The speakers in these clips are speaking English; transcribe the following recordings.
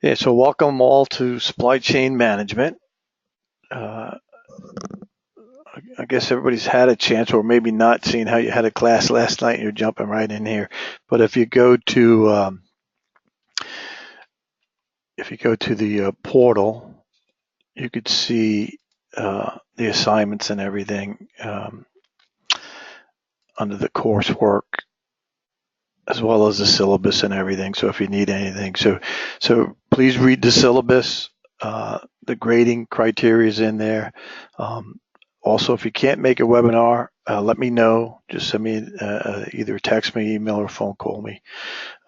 Yeah, so welcome all to supply chain management. Uh, I guess everybody's had a chance, or maybe not, seeing how you had a class last night and you're jumping right in here. But if you go to the portal, you could see the assignments and everything under the coursework, as well as the syllabus and everything. So if you need anything, so please read the syllabus. The grading criteria is in there. Also, if you can't make a webinar, let me know. Just send me either text me, email, or phone call me.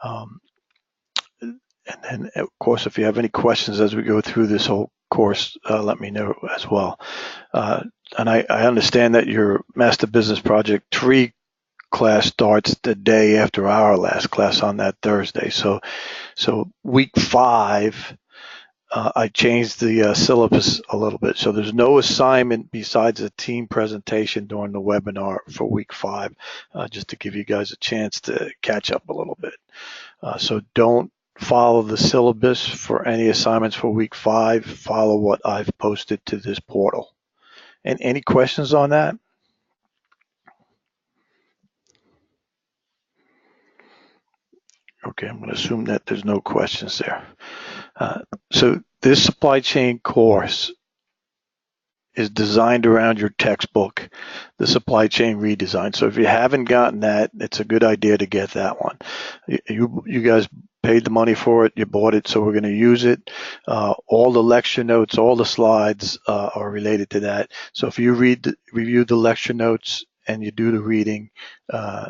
And then, of course, if you have any questions as we go through this whole course, let me know as well. And I understand that your Master Business Project 3 class starts the day after our last class on that Thursday. So week 5, I changed the syllabus a little bit. So there's no assignment besides a team presentation during the webinar for week 5, just to give you guys a chance to catch up a little bit. So don't follow the syllabus for any assignments for week 5. Follow what I've posted to this portal. And any questions on that? Okay, I'm going to assume that there's no questions there. So this supply chain course is designed around your textbook, the supply chain redesign. So if you haven't gotten that, it's a good idea to get that one. You guys paid the money for it, you bought it, so we're going to use it. All the lecture notes, all the slides are related to that. So if you review the lecture notes and you do the reading,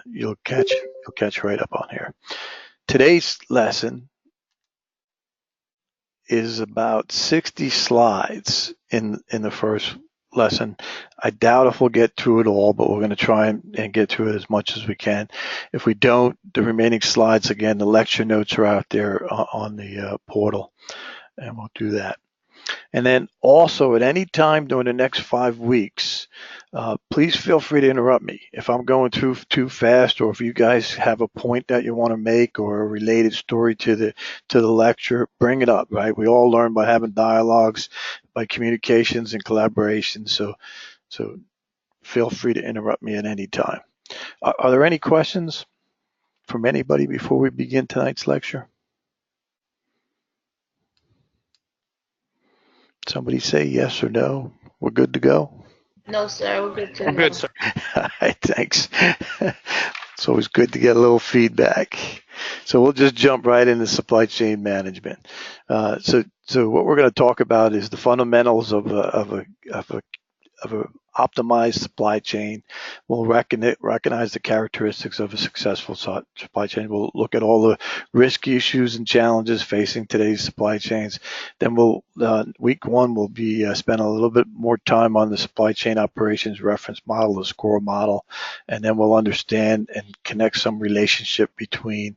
you'll catch right up on here. Today's lesson is about 60 slides in the first lesson. I doubt if we'll get through it all, but we're going to try and get through it as much as we can. If we don't, the remaining slides, again, the lecture notes are out there on the portal, and we'll do that. And then also at any time during the next 5 weeks, please feel free to interrupt me. If I'm going through too fast, or if you guys have a point that you want to make or a related story to the lecture, bring it up, right? We all learn by having dialogues, by communications and collaboration. So feel free to interrupt me at any time. Are there any questions from anybody before we begin tonight's lecture? Somebody say yes or no. We're good to go? No, sir. We're good to I'm good, sir. All right, thanks. It's always good to get a little feedback. So we'll just jump right into supply chain management. So what we're going to talk about is the fundamentals of a optimized supply chain. We'll recognize the characteristics of a successful supply chain. We'll look at all the risk issues and challenges facing today's supply chains. Then week 1 will be spend a little bit more time on the supply chain operations reference model, the SCORE model, and then we'll understand and connect some relationship between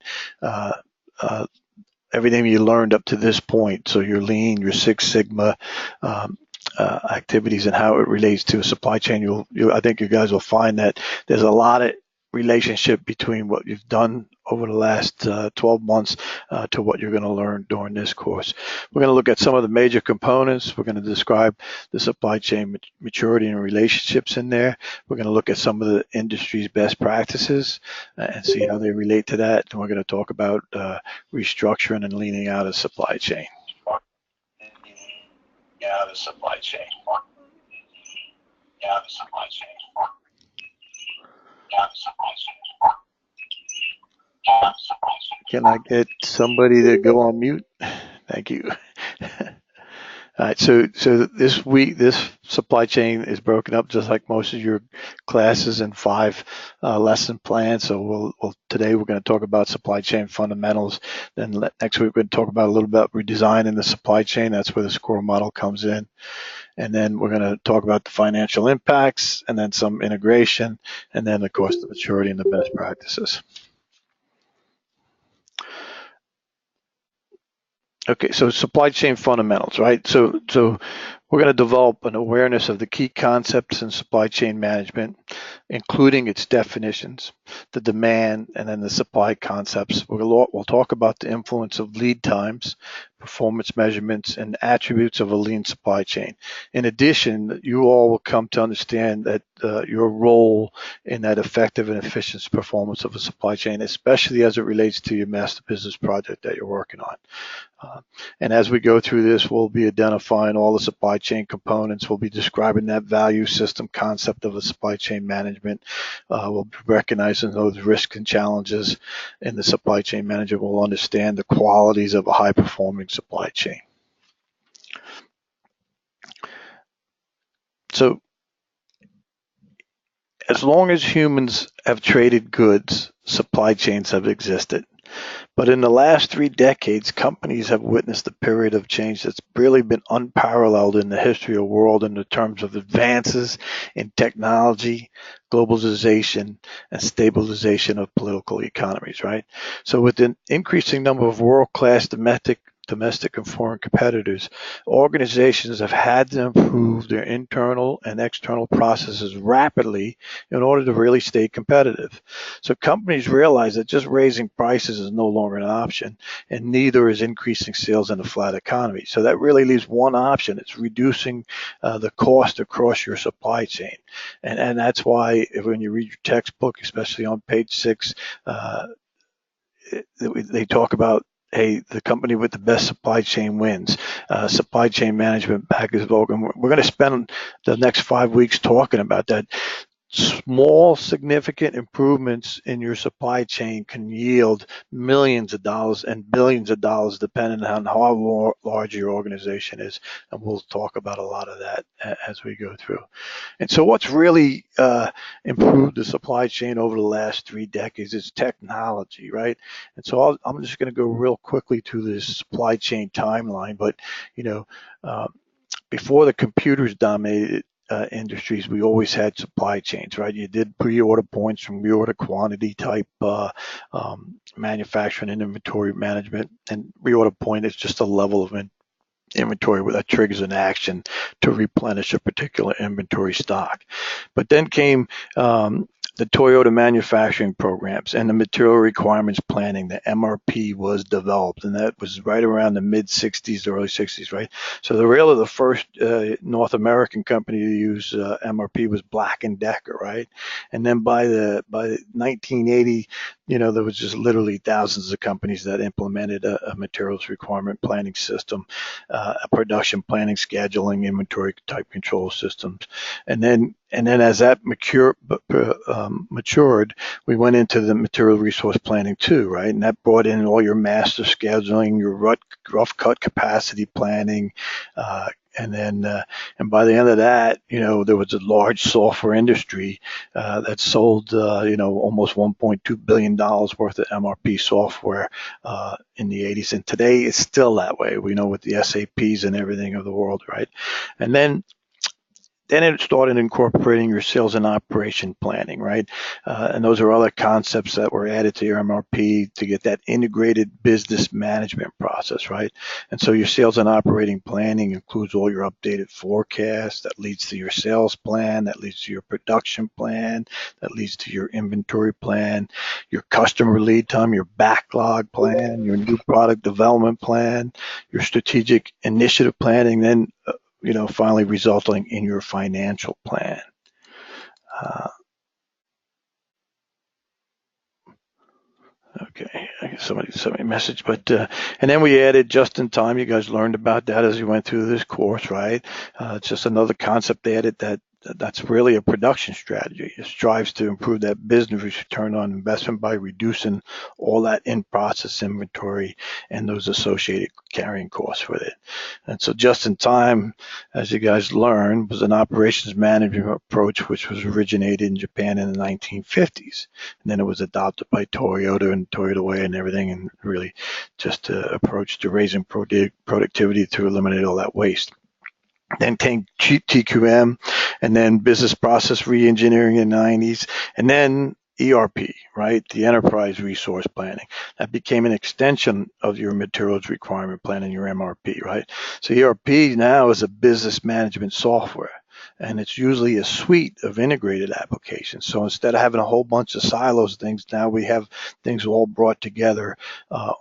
everything you learned up to this point. So your Lean, your Six Sigma, activities and how it relates to a supply chain. I think you guys will find that there's a lot of relationship between what you've done over the last 12 months to what you're going to learn during this course. We're going to look at some of the major components. We're going to describe the supply chain maturity and relationships in there. We're going to look at some of the industry's best practices and see how they relate to that. And we're going to talk about restructuring and leaning out of supply chain. The supply chain. The supply chain. The supply chain. Can I get somebody to go on mute? Thank you. All right, so this week, this supply chain is broken up just like most of your classes in 5 lesson plans. So today we're going to talk about supply chain fundamentals. Then next week we're going to talk about a little bit about redesigning the supply chain. That's where the SCORE model comes in. And then we're going to talk about the financial impacts, and then some integration, and then of course the maturity and the best practices. Okay, so supply chain fundamentals, right? So we're going to develop an awareness of the key concepts in supply chain management. including its definitions, the demand, and then the supply concepts. We'll talk about the influence of lead times, performance measurements, and attributes of a lean supply chain. In addition, you all will come to understand that your role in that effective and efficient performance of a supply chain, especially as it relates to your master business project that you're working on. And as we go through this, we'll be identifying all the supply chain components. We'll be describing that value system concept of a supply chain management. We'll be recognizing those risks and challenges, and the supply chain manager will understand the qualities of a high-performing supply chain. So, as long as humans have traded goods, supply chains have existed. But in the last 3 decades, companies have witnessed a period of change that's really been unparalleled in the history of the world in the terms of advances in technology, globalization, and stabilization of political economies, right? So with an increasing number of world-class domestic and foreign competitors, organizations have had to improve their internal and external processes rapidly in order to really stay competitive. So companies realize that just raising prices is no longer an option, and neither is increasing sales in a flat economy. So that really leaves one option. It's reducing the cost across your supply chain. And that's why when you read your textbook, especially on page 6, they talk about, hey, the company with the best supply chain wins. Supply chain management back is Logan. We're going to spend the next 5 weeks talking about that. Small, significant improvements in your supply chain can yield millions of dollars and billions of dollars depending on how large your organization is. And we'll talk about a lot of that as we go through. And so what's really improved the supply chain over the last 3 decades is technology, right? And so I'm just going to go real quickly through this supply chain timeline. But, before the computers dominated industries, we always had supply chains, right? You did pre-order points from reorder quantity type manufacturing and inventory management, and reorder point is just a level of inventory that triggers an action to replenish a particular inventory stock. But then came the Toyota manufacturing programs and the material requirements planning. The MRP was developed, and that was right around the mid-60s, early 60s, right? So the first North American company to use MRP was Black & Decker, right? And then by 1980, there was just literally thousands of companies that implemented a materials requirement planning system, a production planning, scheduling, inventory type control systems. And then as that matured, we went into the material resource planning too, right? And that brought in all your master scheduling, your rough cut capacity planning, and by the end of that, there was a large software industry that sold, almost $1.2 billion worth of MRP software in the 80s. And today it's still that way. We know with the SAPs and everything of the world, right? And then it started incorporating your sales and operation planning, right? And those are other concepts that were added to your MRP to get that integrated business management process, right? And so your sales and operating planning includes all your updated forecasts, that leads to your sales plan, that leads to your production plan, that leads to your inventory plan, your customer lead time, your backlog plan, your new product development plan, your strategic initiative planning, then finally resulting in your financial plan. Okay, I guess somebody sent me a message, but and then we added just in time. You guys learned about that as you went through this course, right? It's just another concept added that's really a production strategy. It strives to improve that business return on investment by reducing all that in-process inventory and those associated carrying costs with it. And so just in time, as you guys learned, was an operations management approach which was originated in Japan in the 1950s. And then it was adopted by Toyota and Toyota Way and everything, and really just an approach to raising productivity to eliminate all that waste. Then came TQM, and then business process reengineering in the 90s, and then ERP, right? The enterprise resource planning. That became an extension of your materials requirement planning, your MRP, right? So ERP now is a business management software. and it's usually a suite of integrated applications. So instead of having a whole bunch of silos of things, now we have things all brought together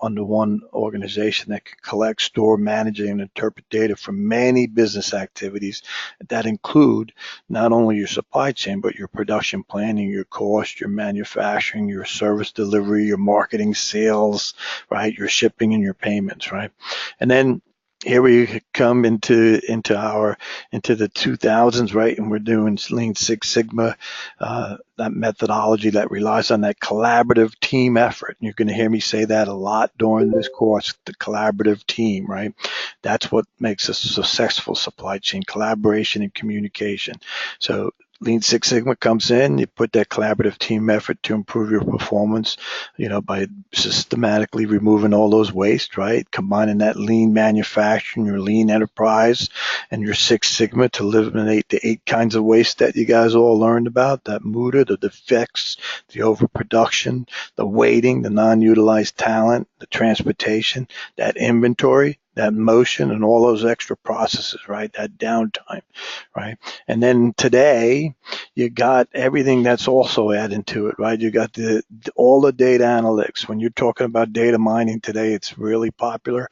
under one organization that can collect, store, manage, and interpret data from many business activities that include not only your supply chain, but your production planning, your cost, your manufacturing, your service delivery, your marketing, sales, right, your shipping and your payments, right? And then here we come into the 2000s, right? And we're doing Lean Six Sigma, that methodology that relies on that collaborative team effort. And you're going to hear me say that a lot during this course, the collaborative team, right? That's what makes a successful supply chain, collaboration and communication. So Lean Six Sigma comes in, you put that collaborative team effort to improve your performance, by systematically removing all those waste, right? Combining that lean manufacturing, your lean enterprise, and your Six Sigma to eliminate the 8 kinds of waste that you guys all learned about, that MUDA, the defects, the overproduction, the waiting, the non-utilized talent, the transportation, that inventory, that motion, and all those extra processes, right? That downtime, right? And then today, you got everything that's also added to it, right? You got all the data analytics. When you're talking about data mining today, it's really popular.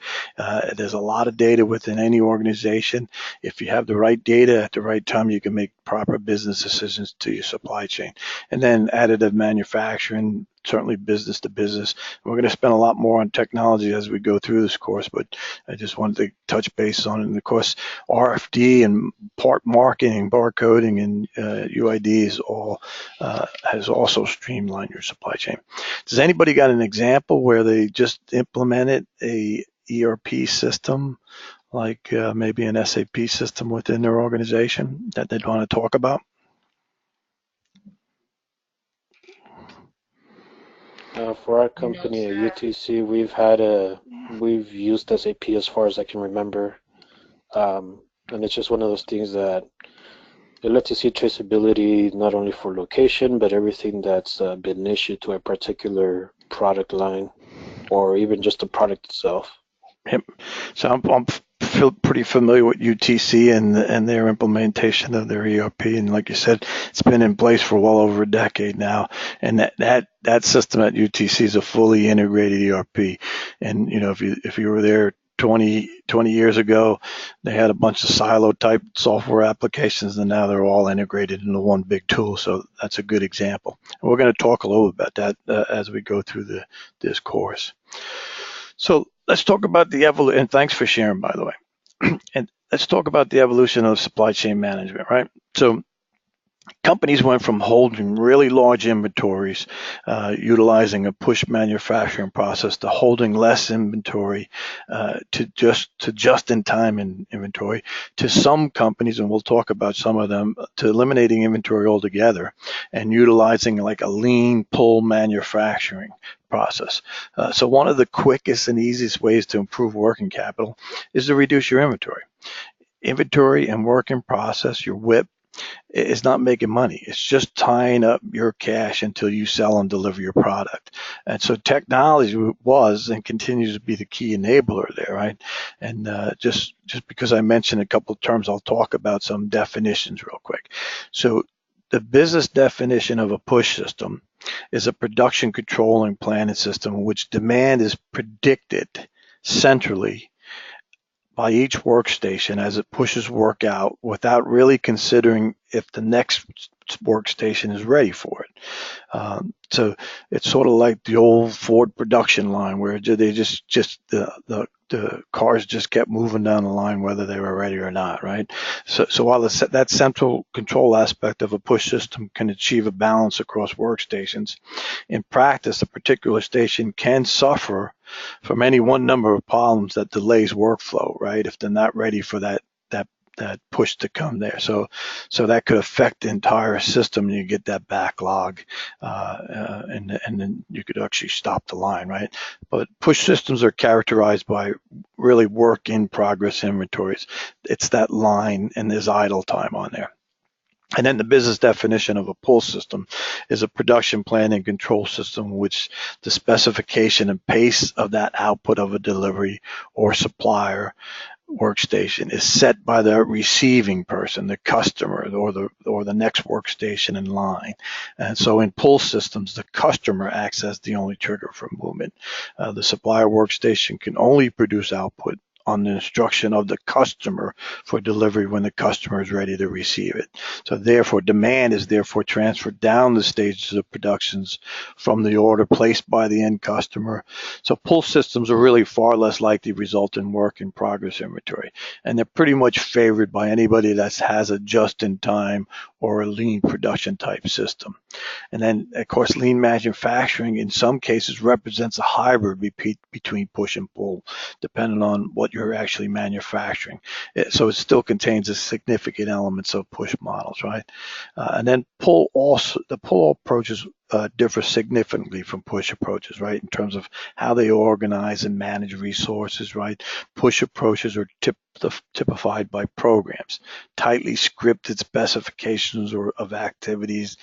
There's a lot of data within any organization. If you have the right data at the right time, you can make proper business decisions to your supply chain. And then additive manufacturing, certainly business to business. We're going to spend a lot more on technology as we go through this course, but I just wanted to touch base on it. And of course, RFD and part marking, barcoding, and UID has also streamlined your supply chain. Does anybody got an example where they just implemented a ERP system, like maybe an SAP system within their organization that they'd want to talk about? For our company at UTC, we've used SAP as far as I can remember, and it's just one of those things that it lets you see traceability not only for location, but everything that's been issued to a particular product line, or even just the product itself. Yep. So I'm feel pretty familiar with UTC and their implementation of their ERP. And like you said, it's been in place for well over a decade now. And that system at UTC is a fully integrated ERP. And if you were there 20 years ago, they had a bunch of silo type software applications, and now they're all integrated into one big tool. So that's a good example. And we're going to talk a little bit about that as we go through this course. So let's talk about the evolution, and thanks for sharing, by the way. And let's talk about the evolution of supply chain management, right? So companies went from holding really large inventories, utilizing a push manufacturing process, to holding less inventory, to just-in-time inventory, to some companies, and we'll talk about some of them, to eliminating inventory altogether and utilizing like a lean pull manufacturing process. So one of the quickest and easiest ways to improve working capital is to reduce your inventory. Inventory and work in process, your WIP, is not making money. It's just tying up your cash until you sell and deliver your product. And so technology was and continues to be the key enabler there, right? And just because I mentioned a couple of terms, I'll talk about some definitions real quick. So the business definition of a push system is a production control and planning system in which demand is predicted centrally by each workstation as it pushes work out without really considering if the next workstation is ready for it. So it's sort of like the old Ford production line where they the cars just kept moving down the line whether they were ready or not, right? So while that central control aspect of a push system can achieve a balance across workstations, in practice, a particular station can suffer from any one number of problems that delays workflow, right? If they're not ready for that push to come there. So that could affect the entire system, and you get that backlog, and then you could actually stop the line, right? But push systems are characterized by really work in progress inventories. It's that line, and there's idle time on there. And then the business definition of a pull system is a production plan and control system in which the specification and pace of that output of a delivery or supplier workstation is set by the receiving person, the customer, or the next workstation in line. And so in pull systems, the customer acts as the only trigger for movement. The supplier workstation can only produce output on the instruction of the customer for delivery when the customer is ready to receive it. So therefore, demand is therefore transferred down the stages of productions from the order placed by the end customer. So pull systems are really far less likely to result in work in progress inventory. And they're pretty much favored by anybody that has a just-in-time or a lean production type system. And then, of course, lean manufacturing in some cases represents a hybrid between push and pull, depending on what you're actually manufacturing. So it still contains a significant elements of push models, right? And then the pull approaches differ significantly from push approaches, right? In terms of how they organize and manage resources, right? Push approaches are typified by programs, tightly scripted specifications of activities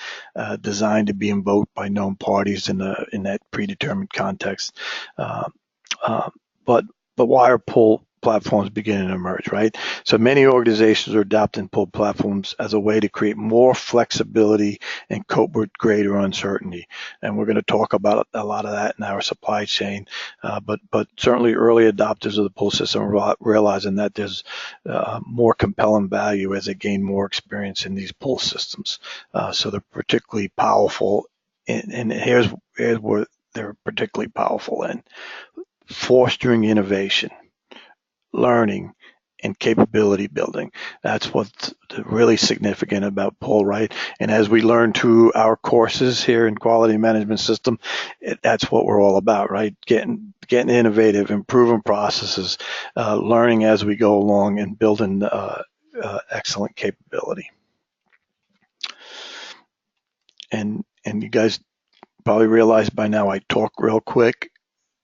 designed to be invoked by known parties in that predetermined context. But wire pull platforms beginning to emerge, right? So many organizations are adopting pull platforms as a way to create more flexibility and cope with greater uncertainty. And we're going to talk about a lot of that in our supply chain. But certainly early adopters of the pull system are realizing that there's more compelling value as they gain more experience in these pull systems. So they're particularly powerful. And here's where they're particularly powerful in fostering innovation, learning, and capability building. That's what's really significant about pull, right? And as we learn through our courses here in quality management system, that's what we're all about, right? Getting innovative, improving processes, learning as we go along, and building excellent capability. And you guys probably realize by now I talk real quick.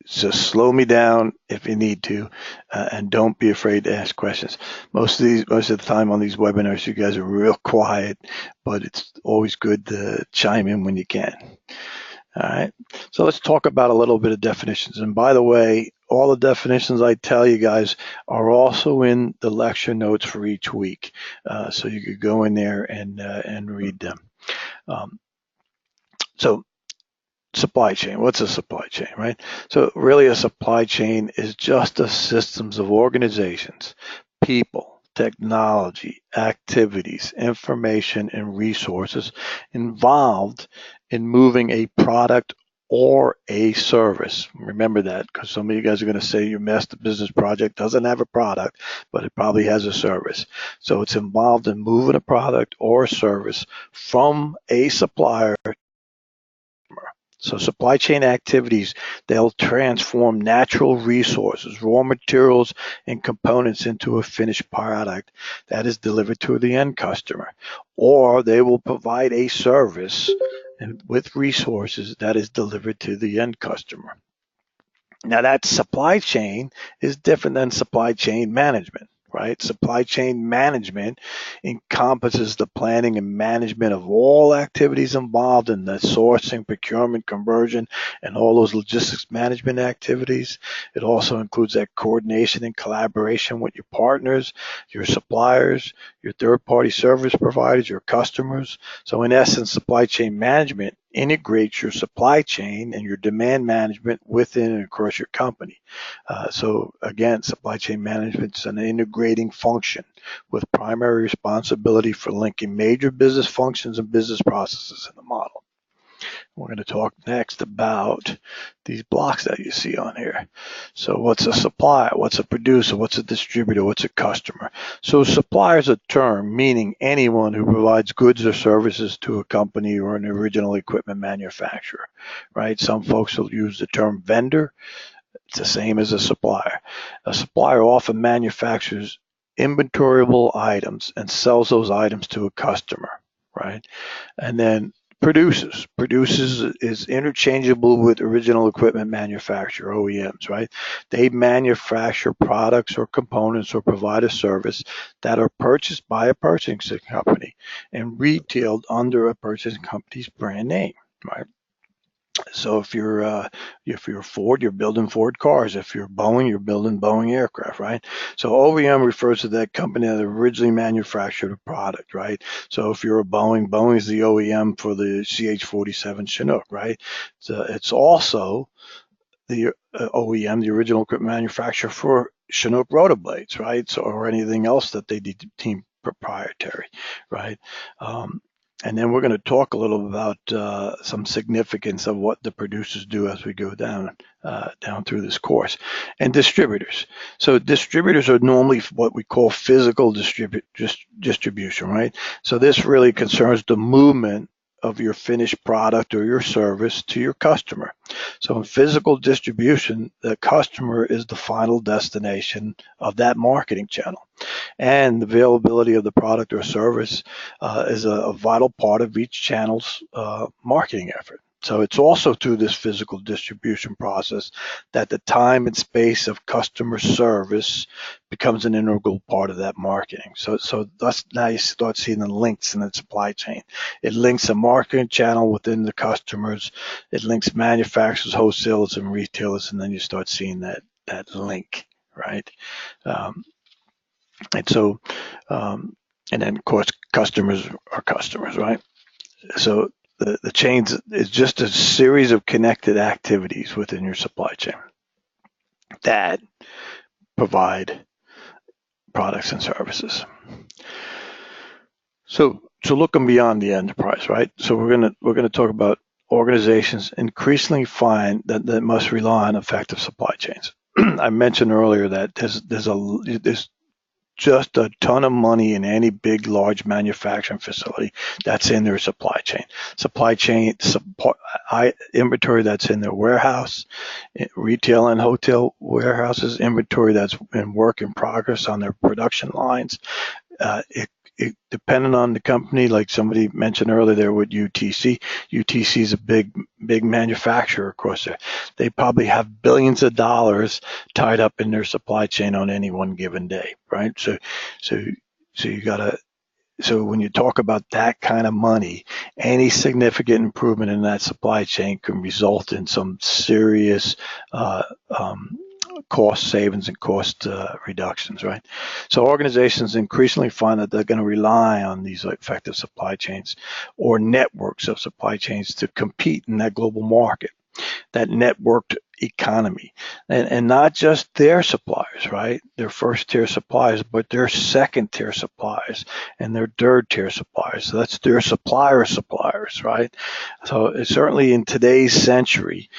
Just slow me down if you need to, and don't be afraid to ask questions. Most of the time on these webinars, you guys are real quiet, but it's always good to chime in when you can. All right, so let's talk about a little bit of definitions. And by the way, all the definitions I tell you guys are also in the lecture notes for each week, so you could go in there and read them. So supply chain. What's a supply chain, right? So really a supply chain is just a systems of organizations, people, technology, activities, information, and resources involved in moving a product or a service. Remember that, because some of you guys are going to say your master business project doesn't have a product, but it probably has a service. So it's involved in moving a product or a service from a supplier. So supply chain activities, they'll transform natural resources, raw materials, and components into a finished product that is delivered to the end customer. Or they will provide a service with resources that is delivered to the end customer. Now that supply chain is different than supply chain management. Right? Supply chain management encompasses the planning and management of all activities involved in the sourcing, procurement, conversion, and all those logistics management activities. It also includes that coordination and collaboration with your partners, your suppliers, your third-party service providers, your customers. So in essence, supply chain management integrates your supply chain and your demand management within and across your company. So again, supply chain management is an integrating function with primary responsibility for linking major business functions and business processes in the model. We're going to talk next about these blocks that you see on here. So what's a supplier? What's a producer? What's a distributor? What's a customer? So supplier is a term meaning anyone who provides goods or services to a company or an original equipment manufacturer, right? Some folks will use the term vendor. It's the same as a supplier. A supplier often manufactures inventoriable items and sells those items to a customer, right? And then produces is interchangeable with original equipment manufacturer, OEMs, right? They manufacture products or components or provide a service that are purchased by a purchasing company and retailed under a purchasing company's brand name, right? So if you're Ford, you're building Ford cars. If you're Boeing, you're building Boeing aircraft, right? So OEM refers to that company that originally manufactured a product, right? So if you're a Boeing, Boeing is the OEM for the CH-47 Chinook, right? So it's also the OEM, the original equipment manufacturer for Chinook rotor blades, right? So or anything else that they deem proprietary, right? Um, and then we're going to talk a little about some significance of what the producers do as we go down through this course. And distributors. So distributors are normally what we call physical distribution, right? So this really concerns the movement of your finished product or your service to your customer. So in physical distribution, the customer is the final destination of that marketing channel. And the availability of the product or service is a vital part of each channel's marketing effort. So it's also through this physical distribution process that the time and space of customer service becomes an integral part of that marketing. So that's now you start seeing the links in the supply chain. It links a marketing channel within the customers. It links manufacturers, wholesalers, and retailers, and then you start seeing that link, right? Um, and so, and then of course, customers are customers, right? So the chains is just a series of connected activities within your supply chain that provide products and services. So looking beyond the enterprise, right? So we're gonna talk about organizations increasingly find that must rely on effective supply chains. I mentioned earlier that there's just a ton of money in any big, large manufacturing facility that's in their supply chain inventory that's in their warehouse, retail and hotel warehouses, inventory that's in work in progress on their production lines. Depending on the company, like somebody mentioned earlier there with UTC, UTC is a big manufacturer, of course. They probably have billions of dollars tied up in their supply chain on any one given day, right? So, so you gotta, so when you talk about that kind of money, any significant improvement in that supply chain can result in some serious uh, um, cost savings and cost reductions, right? So organizations increasingly find that they're going to rely on these effective supply chains or networks of supply chains to compete in that global market, that networked economy, and not just their suppliers, right? Their first tier suppliers, but their second tier suppliers and their third tier suppliers. So that's their suppliers, right? So it's certainly in today's century,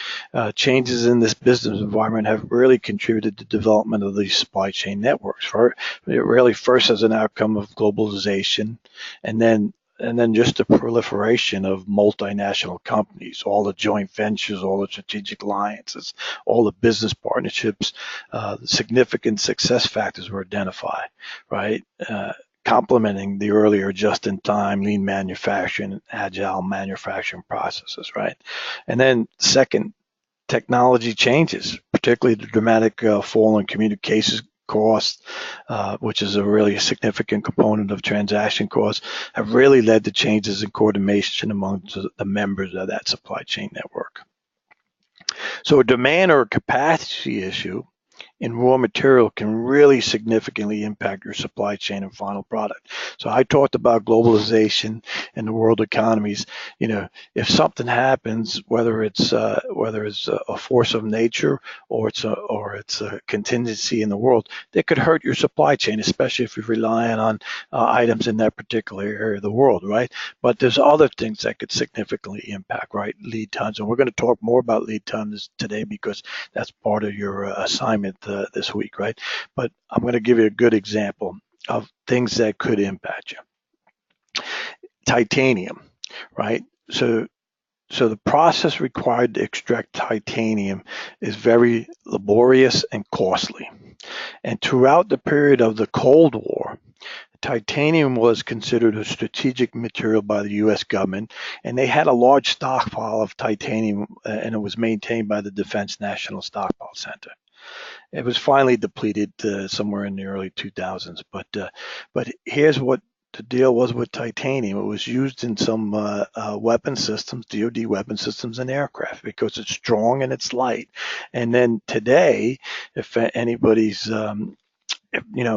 changes in this business environment have really contributed to the development of these supply chain networks. Right? It really first as an outcome of globalization, and then just the proliferation of multinational companies, all the joint ventures, all the strategic alliances, all the business partnerships, the significant success factors were identified, right? Complementing the earlier just-in-time lean manufacturing and agile manufacturing processes, right? And then second, technology changes, particularly the dramatic fall in communications costs, which is a really significant component of transaction costs, have really led to changes in coordination among the members of that supply chain network. So a demand or a capacity issue in raw material can really significantly impact your supply chain and final product. So I talked about globalization and the world economies. If something happens, whether it's a force of nature or it's a contingency in the world, that could hurt your supply chain, especially if you're relying on items in that particular area of the world, right? But there's other things that could significantly impact, right? Lead times, and we're going to talk more about lead times today because that's part of your assignment this week, right? But I'm going to give you a good example of things that could impact you. Titanium, right? So the process required to extract titanium is very laborious and costly. And throughout the period of the Cold War, titanium was considered a strategic material by the U.S. government, and they had a large stockpile of titanium, and it was maintained by the Defense National Stockpile Center. It was finally depleted somewhere in the early 2000s. But here's what the deal was with titanium. It was used in some weapon systems, DoD weapon systems, and aircraft because it's strong and it's light. And then today, if anybody's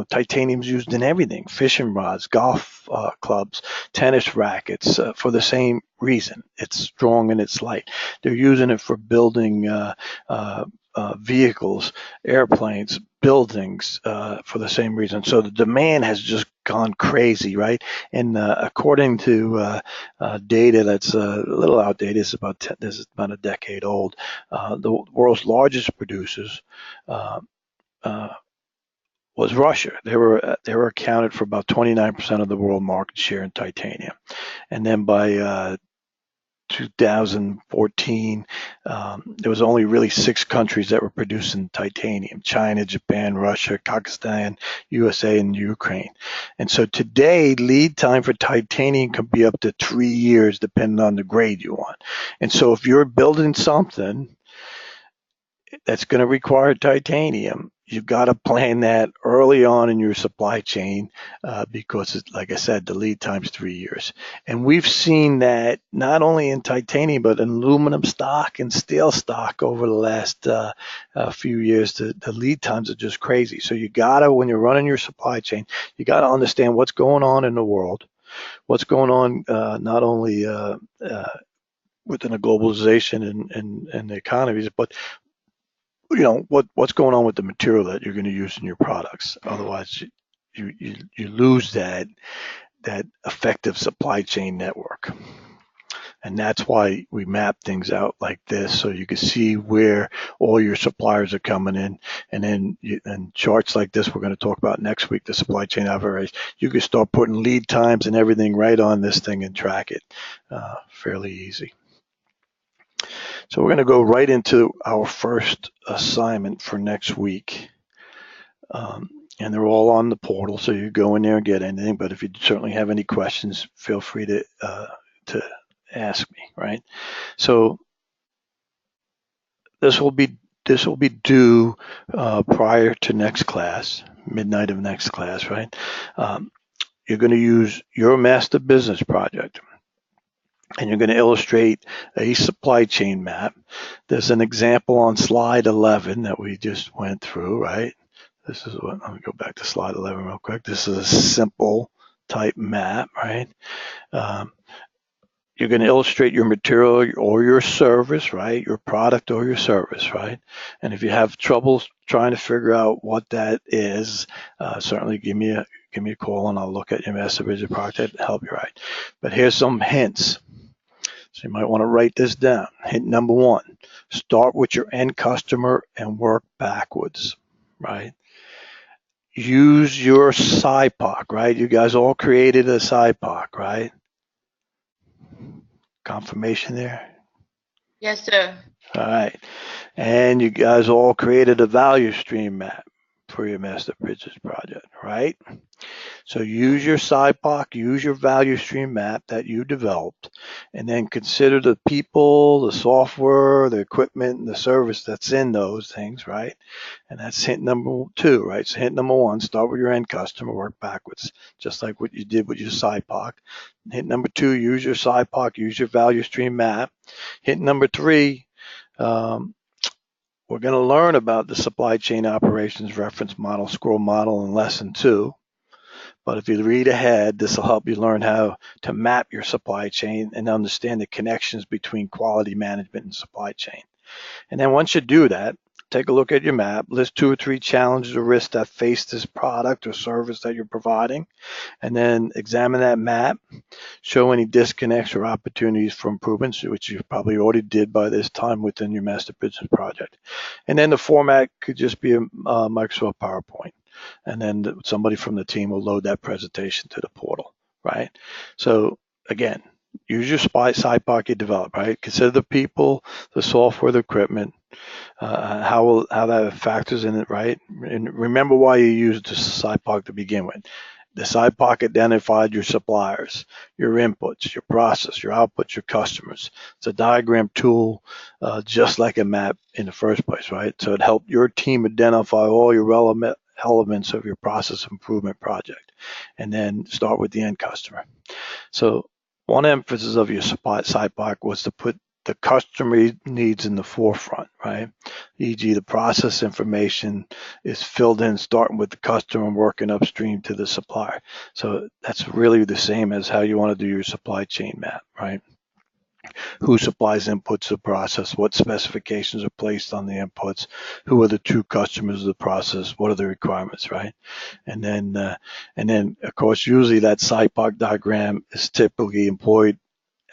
titanium's used in everything: fishing rods, golf clubs, tennis rackets, for the same reason. It's strong and it's light. They're using it for building vehicles, airplanes, buildings, for the same reason. So the demand has just gone crazy, right? And according to data that's a little outdated, this is about a decade old. The world's largest producers uh, uh, was Russia. They were accounted for about 29% of the world market share in titanium. And then by 2014, there was only really 6 countries that were producing titanium: China, Japan, Russia, Kazakhstan, USA, and Ukraine. And so today, lead time for titanium can be up to 3 years depending on the grade you want. And so if you're building something that's going to require titanium, you've got to plan that early on in your supply chain, because, like I said, the lead time's 3 years. And we've seen that not only in titanium, but in aluminum stock and steel stock over the last few years. The lead times are just crazy. So you got to, when you're running your supply chain, you got to understand what's going on in the world, what's going on not only within a globalization and the economies, but what's going on with the material that you're going to use in your products. Otherwise, you lose that effective supply chain network. And that's why we map things out like this, so you can see where all your suppliers are coming in. And then and charts like this we're going to talk about next week, the supply chain operations. You can start putting lead times and everything right on this thing and track it fairly easy. So we're going to go right into our first assignment for next week. And they're all on the portal, so you go in there and get anything. But if you certainly have any questions, feel free to ask me, right? So this will be due prior to next class, midnight of next class, right? You're going to use your master business project, and you're going to illustrate a supply chain map. There's an example on slide 11 that we just went through, right? This is what, let me go back to slide 11 real quick. This is a simple type map, right? You're going to illustrate your material or your service, right? Your product or your service, right? And if you have trouble trying to figure out what that is, certainly give me a call and I'll look at your master business project and help you, right? But here's some hints. So you might want to write this down. Hint number 1, start with your end customer and work backwards, right? Use your SIPOC, right? You guys all created a SIPOC, right? Confirmation there? Yes, sir. All right. And you guys all created a value stream map for your master business project, right? So use your SIPOC, use your value stream map that you developed, and then consider the people, the software, the equipment, and the service that's in those things, right? And that's hint number 2, right? So hint number 1, start with your end customer, work backwards, just like what you did with your SIPOC. Hint number 2, use your SIPOC, use your value stream map. Hint number 3, we're going to learn about the supply chain operations reference model, scroll model in lesson 2. But if you read ahead, this will help you learn how to map your supply chain and understand the connections between quality management and supply chain. And then once you do that, take a look at your map, list 2 or 3 challenges or risks that face this product or service that you're providing, and then examine that map, show any disconnects or opportunities for improvements, which you probably already did by this time within your master business project. And then the format could just be a Microsoft PowerPoint. And then somebody from the team will load that presentation to the portal, right? So again, use your SIPOC you develop, right? Consider the people, the software, the equipment, how that factors in it, right? And remember why you used the SIPOC to begin with. The SIPOC identified your suppliers, your inputs, your process, your outputs, your customers. It's a diagram tool, just like a map in the first place, right? So it helped your team identify all your relevant elements of your process improvement project, and then start with the end customer. So one emphasis of your supply side block was to put the customer needs in the forefront, right? E.g., the process information is filled in starting with the customer and working upstream to the supplier. So that's really the same as how you want to do your supply chain map, right? Who supplies inputs to the process, what specifications are placed on the inputs, who are the true customers of the process, what are the requirements, right? And then of course, usually that SIPOC diagram is typically employed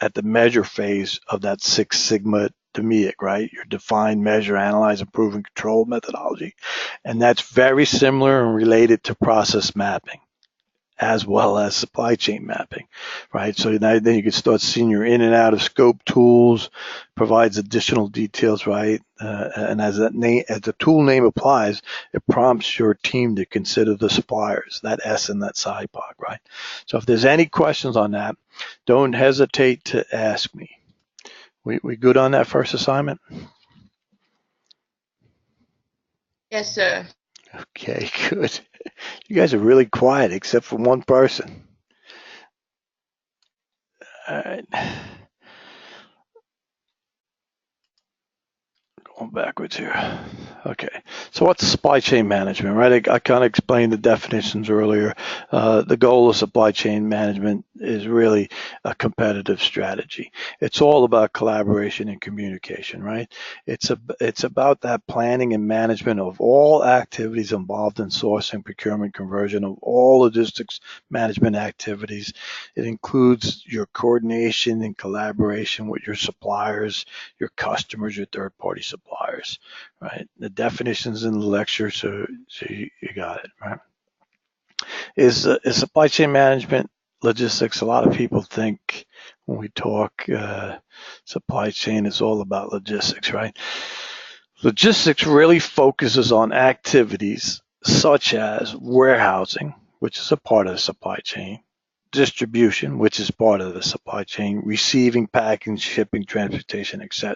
at the measure phase of that Six Sigma DMAIC, right? Your define, measure, analyze, improve, and control methodology. And that's very similar and related to process mapping as well as supply chain mapping, right? So then you can start seeing your in and out of scope tools, provides additional details, right? And as the tool name applies, it prompts your team to consider the suppliers, that S and that SIPOC, right? So if there's any questions on that, don't hesitate to ask me. We good on that first assignment? Yes, sir. Okay, good. You guys are really quiet except for one person. All right. Going backwards here. Okay, so what's supply chain management, right? I kind of explained the definitions earlier. The goal of supply chain management is really a competitive strategy. It's all about collaboration and communication, right? It's about that planning and management of all activities involved in sourcing, procurement, conversion of all logistics management activities. It includes your coordination and collaboration with your suppliers, your customers, your third-party suppliers, right? The definitions in the lecture, so you got it, right? Is supply chain management logistics? A lot of people think when we talk supply chain is all about logistics, right? Logistics really focuses on activities such as warehousing, which is a part of the supply chain, distribution, which is part of the supply chain, receiving, packing, shipping, transportation, etc.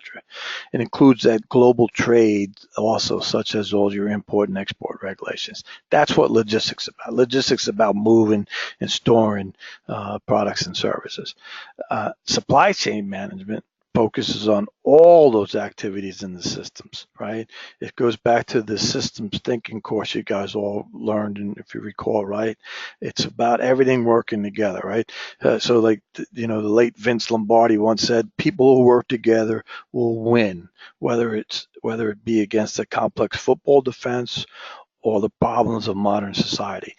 It includes that global trade also, such as all your import and export regulations. That's what logistics is about. Logistics is about moving and storing products and services. Supply chain management focuses on all those activities in the systems, right? It goes back to the systems thinking course you guys all learned, and if you recall, right, it's about everything working together, right? So like, the late Vince Lombardi once said, people who work together will win, whether it be against a complex football defense or the problems of modern society.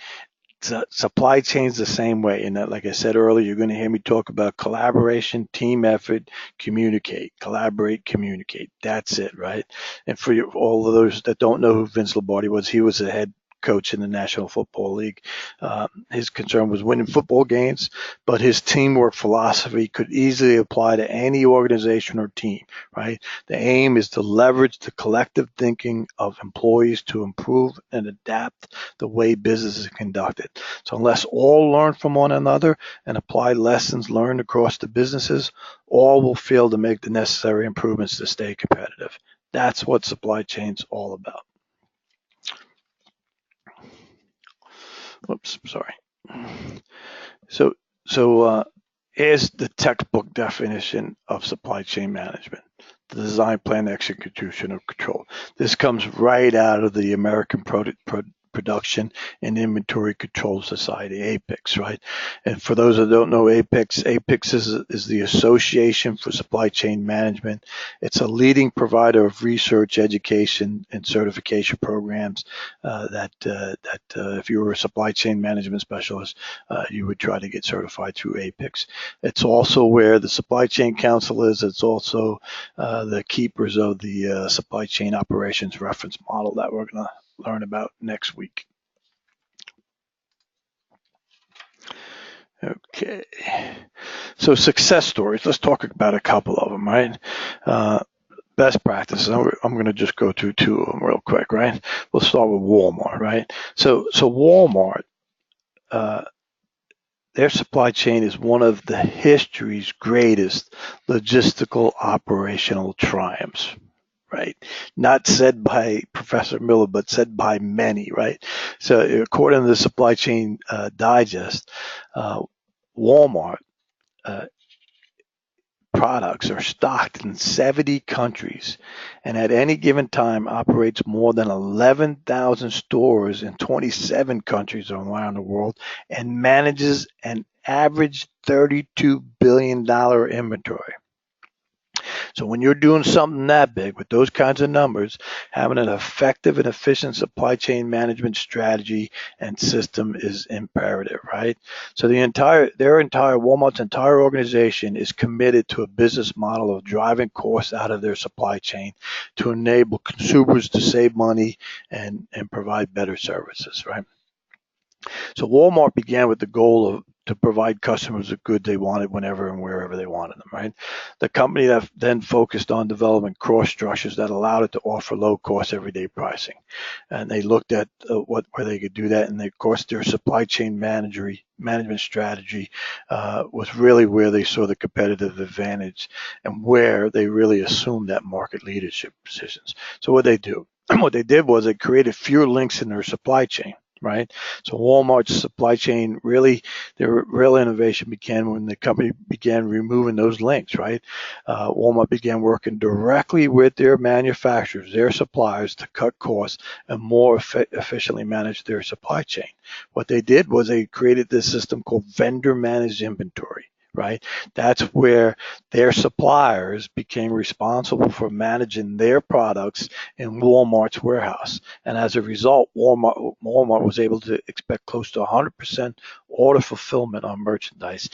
Supply chain's the same way, and that, like I said earlier, you're going to hear me talk about collaboration, team effort, communicate, collaborate, communicate. That's it, right? And for all of those that don't know who Vince Lombardi was, he was the head coach in the National Football League. His concern was winning football games, but his teamwork philosophy could easily apply to any organization or team, right? The aim is to leverage the collective thinking of employees to improve and adapt the way business is conducted. So unless all learn from one another and apply lessons learned across the businesses, all will fail to make the necessary improvements to stay competitive. That's what supply chain's all about. Oops, sorry. So here's the textbook definition of supply chain management: the design, plan, execution of control. This comes right out of the American Production and Inventory Control Society, APICS, right? And for those that don't know APICS is the Association for Supply Chain Management. It's a leading provider of research, education, and certification programs that if you were a supply chain management specialist, you would try to get certified through APICS. It's also where the Supply Chain Council is. It's also the keepers of the Supply Chain Operations Reference Model that we're going to learn about next week. Okay, so success stories. Let's talk about a couple of them, right? Best practices. I'm going to just go through two of them real quick, right? We'll start with Walmart, right? So Walmart, their supply chain is one of the history's greatest logistical operational triumphs, right? Not said by Professor Miller, but said by many, right? So according to the Supply Chain Digest, Walmart uh, products are stocked in 70 countries and at any given time operates more than 11,000 stores in 27 countries around the world and manages an average $32 billion inventory. So when you're doing something that big with those kinds of numbers, having an effective and efficient supply chain management strategy and system is imperative, right? So Walmart's entire organization is committed to a business model of driving costs out of their supply chain to enable consumers to save money and provide better services, right? So Walmart began with the goal of to provide customers the goods they wanted whenever and wherever they wanted them, right? The company that then focused on developing cost structures that allowed it to offer low cost everyday pricing. And they looked at where they could do that. And of course, their supply chain management strategy was really where they saw the competitive advantage and where they really assumed that market leadership positions. So what they did was they created fewer links in their supply chain, right? So Walmart's supply chain their real innovation began when the company began removing those links, right? Walmart began working directly with their manufacturers, their suppliers to cut costs and more efficiently manage their supply chain. What they did was they created this system called vendor managed inventory. Right? That's where their suppliers became responsible for managing their products in Walmart's warehouse. And as a result, Walmart was able to expect close to 100% order fulfillment on merchandise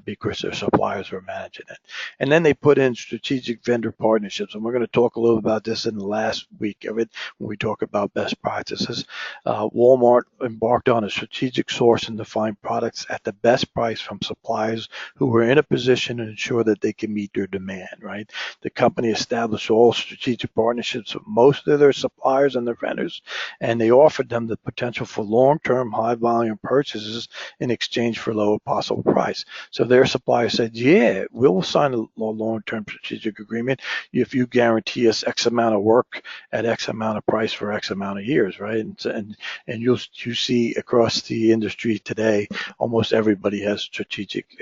because their suppliers were managing it. And then they put in strategic vendor partnerships. And we're going to talk a little about this in the last week of it when we talk about best practices. Walmart embarked on a strategic sourcing to find products at the best price from suppliers who were in a position to ensure that they can meet their demand, right? The company established all strategic partnerships with most of their suppliers and their vendors, and they offered them the potential for long-term high-volume purchases in exchange for lower possible price. So their supplier said, yeah, we'll sign a long-term strategic agreement if you guarantee us X amount of work at X amount of price for X amount of years, right? And you see across the industry today, almost everybody has strategic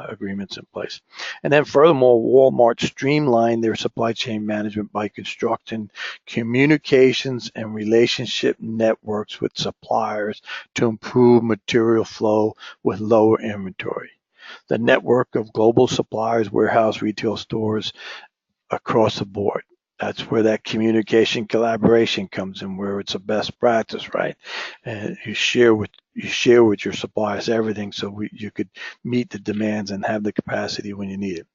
agreements in place. And then furthermore, Walmart streamlined their supply chain management by constructing communications and relationship networks with suppliers to improve material flow with lower inventory. The network of global suppliers, warehouse, retail stores across the board. That's where that communication collaboration comes in, where it's a best practice, right? And you share with your suppliers everything so you could meet the demands and have the capacity when you need it.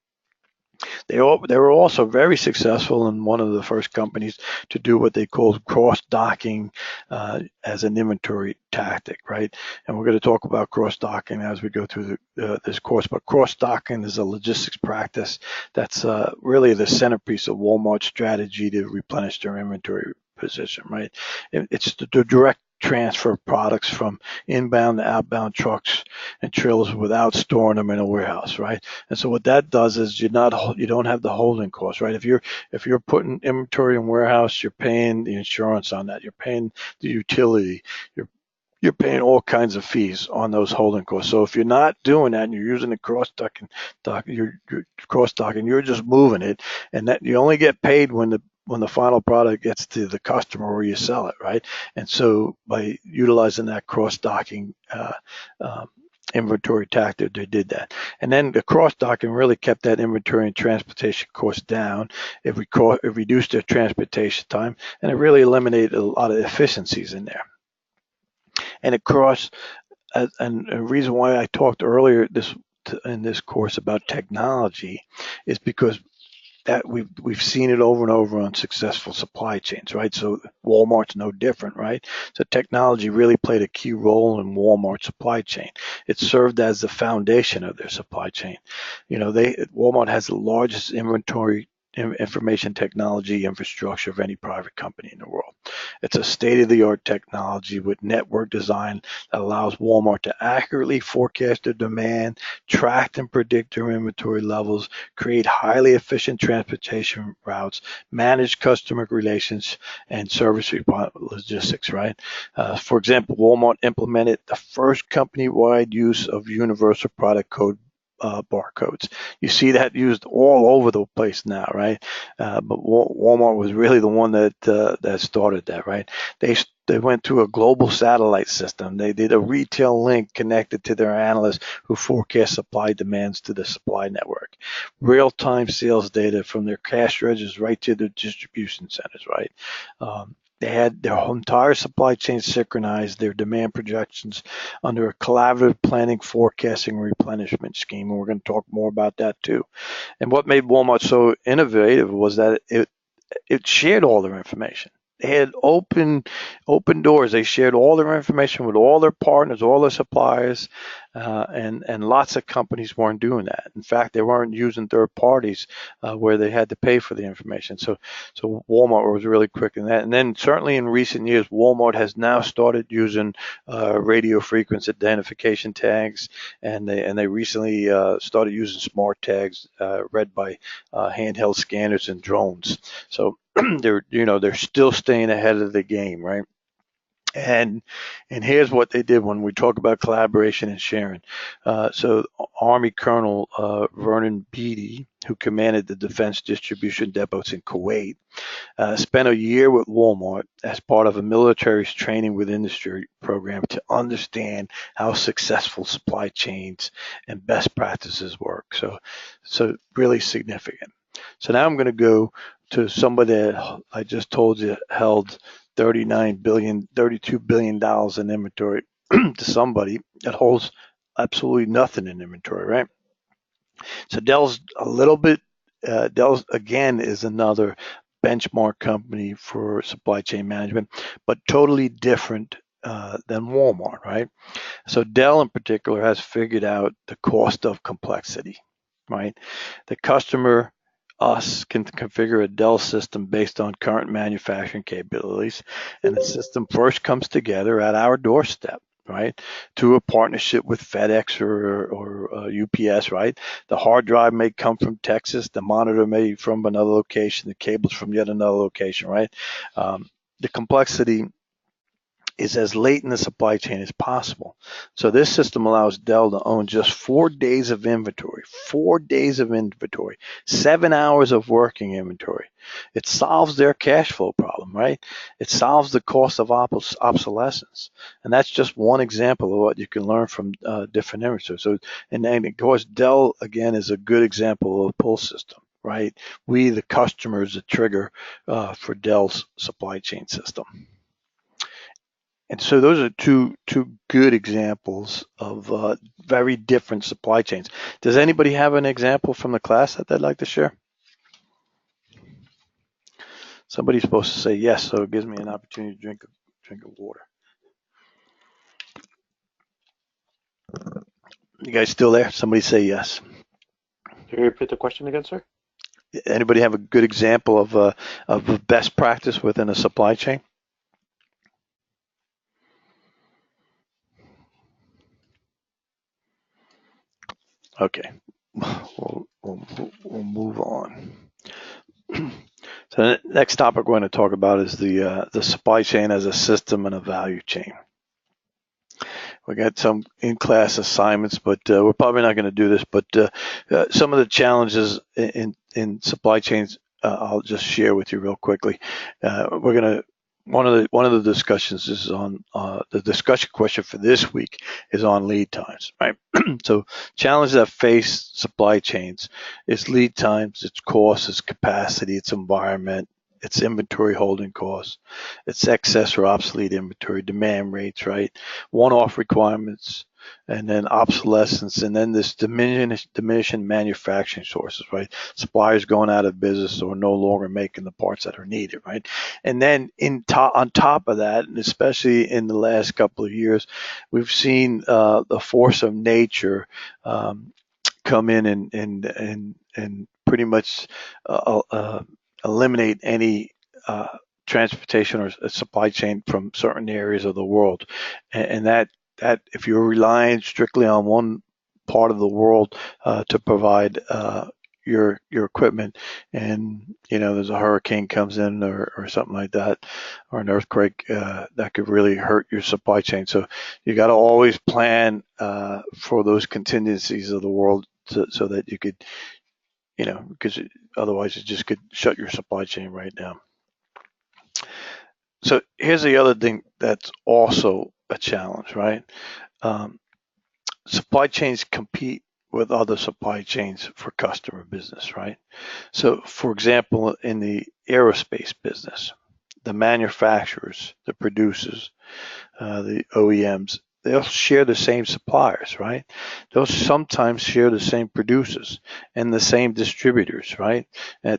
They were also very successful and one of the first companies to do what they called cross-docking as an inventory tactic, right? And we're going to talk about cross-docking as we go through this course. But cross-docking is a logistics practice that's really the centerpiece of Walmart's strategy to replenish their inventory position, right? It's the direct transfer of products from inbound to outbound trucks and trailers without storing them in a warehouse, right? And so what that does is you don't have the holding costs, right? If you're putting inventory in warehouse, you're paying the insurance on that, you're paying the utility, you're paying all kinds of fees on those holding costs. So if you're not doing that and you're using the cross-docking, you're just moving it, and that you only get paid when the final product gets to the customer or you sell it, right? And so by utilizing that cross-docking inventory tactic, they did that. And then the cross-docking really kept that inventory and transportation costs down. It reduced their transportation time, and it really eliminated a lot of efficiencies in there. And the reason why I talked earlier in this course about technology is because that we've seen it over and over on successful supply chains, right? So Walmart's no different, right? So technology really played a key role in Walmart's supply chain. It served as the foundation of their supply chain. Walmart has the largest inventory information technology infrastructure of any private company in the world. It's a state-of-the-art technology with network design that allows Walmart to accurately forecast their demand, track and predict their inventory levels, create highly efficient transportation routes, manage customer relations, and service logistics, right? For example, Walmart implemented the first company-wide use of universal product code barcodes. You see that used all over the place now, right? But Walmart was really the one that started that, right? They went to a global satellite system. They did a retail link connected to their analysts who forecast supply demands to the supply network. Real-time sales data from their cash registers right to the distribution centers, right? They had their entire supply chain synchronized, their demand projections under a collaborative planning, forecasting, replenishment scheme. And we're going to talk more about that too. And what made Walmart so innovative was that it shared all their information. They had open doors. They shared all their information with all their partners, all their suppliers, and lots of companies weren't doing that. In fact, they weren't using third parties where they had to pay for the information. So Walmart was really quick in that. And then certainly in recent years, Walmart has now started using radio frequency identification tags, and they recently started using smart tags read by handheld scanners and drones. So they're still staying ahead of the game, right? And here's what they did when we talk about collaboration and sharing. So Army Colonel Vernon Beatty, who commanded the defense distribution depots in Kuwait, spent a year with Walmart as part of a military's training with industry program to understand how successful supply chains and best practices work. So really significant. So now I'm going to go to somebody that I just told you held $32 billion in inventory to somebody that holds absolutely nothing in inventory, right? So Dell's a little bit, Dell's again is another benchmark company for supply chain management, but totally different than Walmart, right? So Dell in particular has figured out the cost of complexity, right? The customer us can configure a Dell system based on current manufacturing capabilities, and the system first comes together at our doorstep, right? Through a partnership with FedEx or UPS, right? The hard drive may come from Texas, the monitor may be from another location, the cables from yet another location, right? The complexity is as late in the supply chain as possible. So this system allows Dell to own just 4 days of inventory, 7 hours of working inventory. It solves their cash flow problem, right? It solves the cost of obsolescence. And that's just one example of what you can learn from different inventory. So, and of course, Dell, again, is a good example of a pull system, right? We, the customers, the trigger for Dell's supply chain system. And so those are two good examples of very different supply chains. Does anybody have an example from the class that they'd like to share? Somebody's supposed to say yes, so it gives me an opportunity to drink of water. You guys still there? Somebody say yes. Can you repeat the question again, sir? Anybody have a good example of a best practice within a supply chain? Okay, we'll move on. So the next topic we're going to talk about is the supply chain as a system and a value chain. We got some in-class assignments, but we're probably not going to do this. But some of the challenges in supply chains, I'll just share with you real quickly. We're going to one of the discussions is on the discussion question for this week is on lead times, right? So challenges that face supply chains is lead times, its cost, its capacity, its environment, its inventory holding costs, its excess or obsolete inventory, demand rates, right? One-off requirements, and then obsolescence, and then this diminishing manufacturing sources, right? Suppliers going out of business or no longer making the parts that are needed, right? And then on top of that, and especially in the last couple of years, we've seen the force of nature come in and pretty much eliminate any transportation or supply chain from certain areas of the world, and that if you're relying strictly on one part of the world to provide your equipment, and there's a hurricane comes in or something like that, or an earthquake, that could really hurt your supply chain. So you got to always plan for those contingencies of the world, so that you could, because otherwise you just could shut your supply chain right down. So here's the other thing that's also a challenge, right? Supply chains compete with other supply chains for customer business, right? So, for example, in the aerospace business, the manufacturers, the producers, the OEMs, they'll share the same suppliers, right? They'll sometimes share the same producers and the same distributors, right?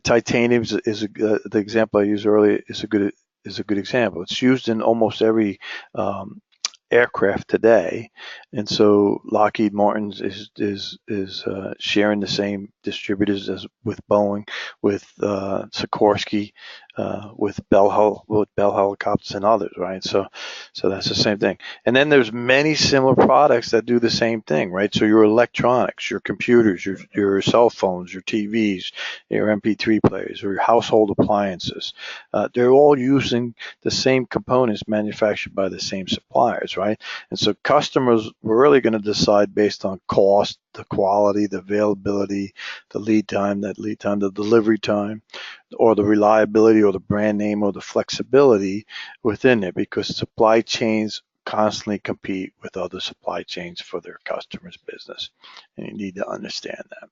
Titanium is the example I used earlier is a good example. It's used in almost every aircraft today, and so Lockheed Martin is sharing the same distributors as with Boeing, with Sikorsky, with Bell Helicopters and others, right? So that's the same thing. And then there's many similar products that do the same thing, right? So your electronics, your computers, your cell phones, your TVs, your MP3 players, or your household appliances, they're all using the same components manufactured by the same suppliers, right? And so customers were really going to decide based on cost, the quality, the availability, the lead time, the delivery time, or the reliability, or the brand name, or the flexibility within it, because supply chains constantly compete with other supply chains for their customers' business, and you need to understand that.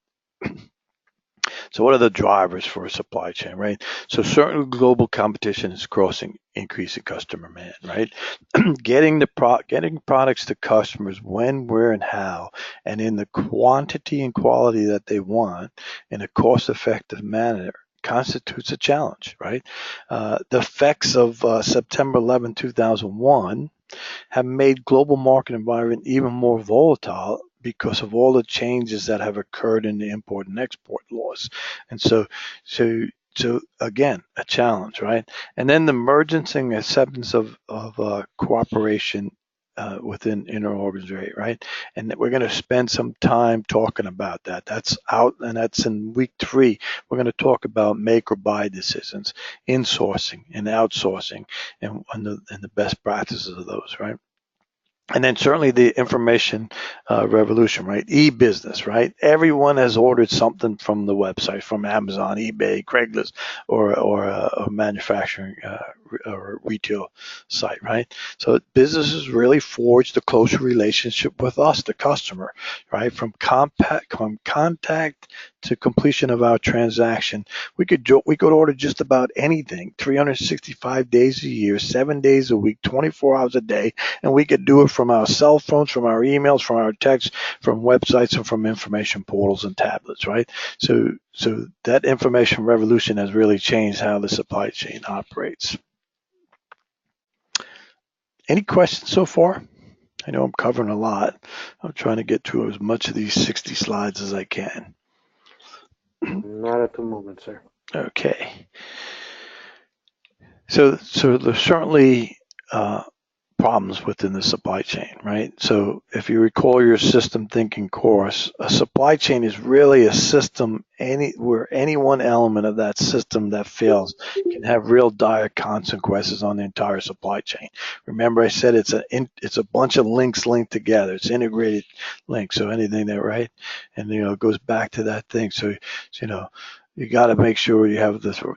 So what are the drivers for a supply chain, right? So certainly global competition is causing increasing customer demand, right? Getting products to customers when, where, and how, and in the quantity and quality that they want in a cost-effective manner constitutes a challenge, right? The effects of September 11, 2001 have made global market environment even more volatile because of all the changes that have occurred in the import and export laws. And so again, a challenge, right? And then the emergence and acceptance of cooperation within interorganization, right? And we're going to spend some time talking about that. That's out, and that's in week 3. We're going to talk about make or buy decisions, insourcing and outsourcing, and the best practices of those, right? And then certainly the information revolution, right? E-business, right? Everyone has ordered something from the website, from Amazon, eBay, Craigslist, or a manufacturing or retail site, right? So businesses really forged a closer relationship with us, the customer, right? From contact to completion of our transaction, we could order just about anything, 365 days a year, 7 days a week, 24 hours a day, and we could do it from our cell phones, from our emails, from our texts, from websites, and from information portals and tablets, right? So that information revolution has really changed how the supply chain operates. Any questions so far? I know I'm covering a lot. I'm trying to get through as much of these 60 slides as I can. Not at the moment, sir. Okay. So there's certainly problems within the supply chain, right? So if you recall your system thinking course, a supply chain is really a system where any one element of that system that fails can have real dire consequences on the entire supply chain. Remember, I said it's a bunch of links linked together. It's integrated links. So anything that, right? And it goes back to that thing. So you got to make sure you have the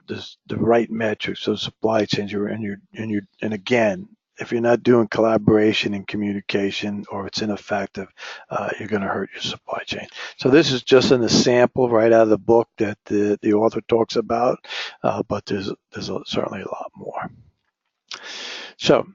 right metrics. So supply chains, and again, if you're not doing collaboration and communication, or it's ineffective, you're going to hurt your supply chain. So this is just a sample right out of the book that the author talks about, but there's certainly a lot more. So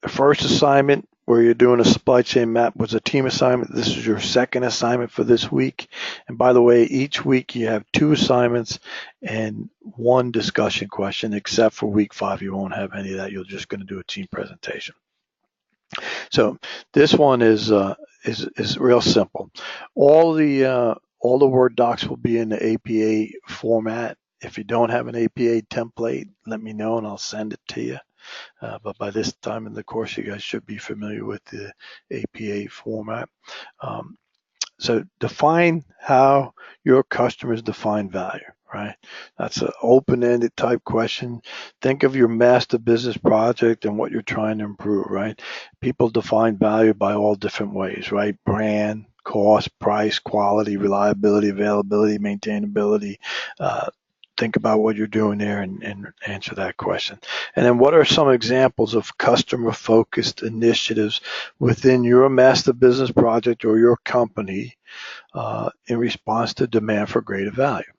the first assignment where you're doing a supply chain map was a team assignment. This is your second assignment for this week. And by the way, each week you have 2 assignments and 1 discussion question, except for week 5, you won't have any of that. You're just going to do a team presentation. So this one is real simple. All the all the Word docs will be in the APA format. If you don't have an APA template, let me know and I'll send it to you. But by this time in the course, you guys should be familiar with the APA format. So define how your customers define value, right? That's an open-ended type question. Think of your master business project and what you're trying to improve, right? People define value by all different ways, right? Brand, cost, price, quality, reliability, availability, maintainability. Think about what you're doing there and answer that question. And then what are some examples of customer-focused initiatives within your master business project or your company in response to demand for greater value,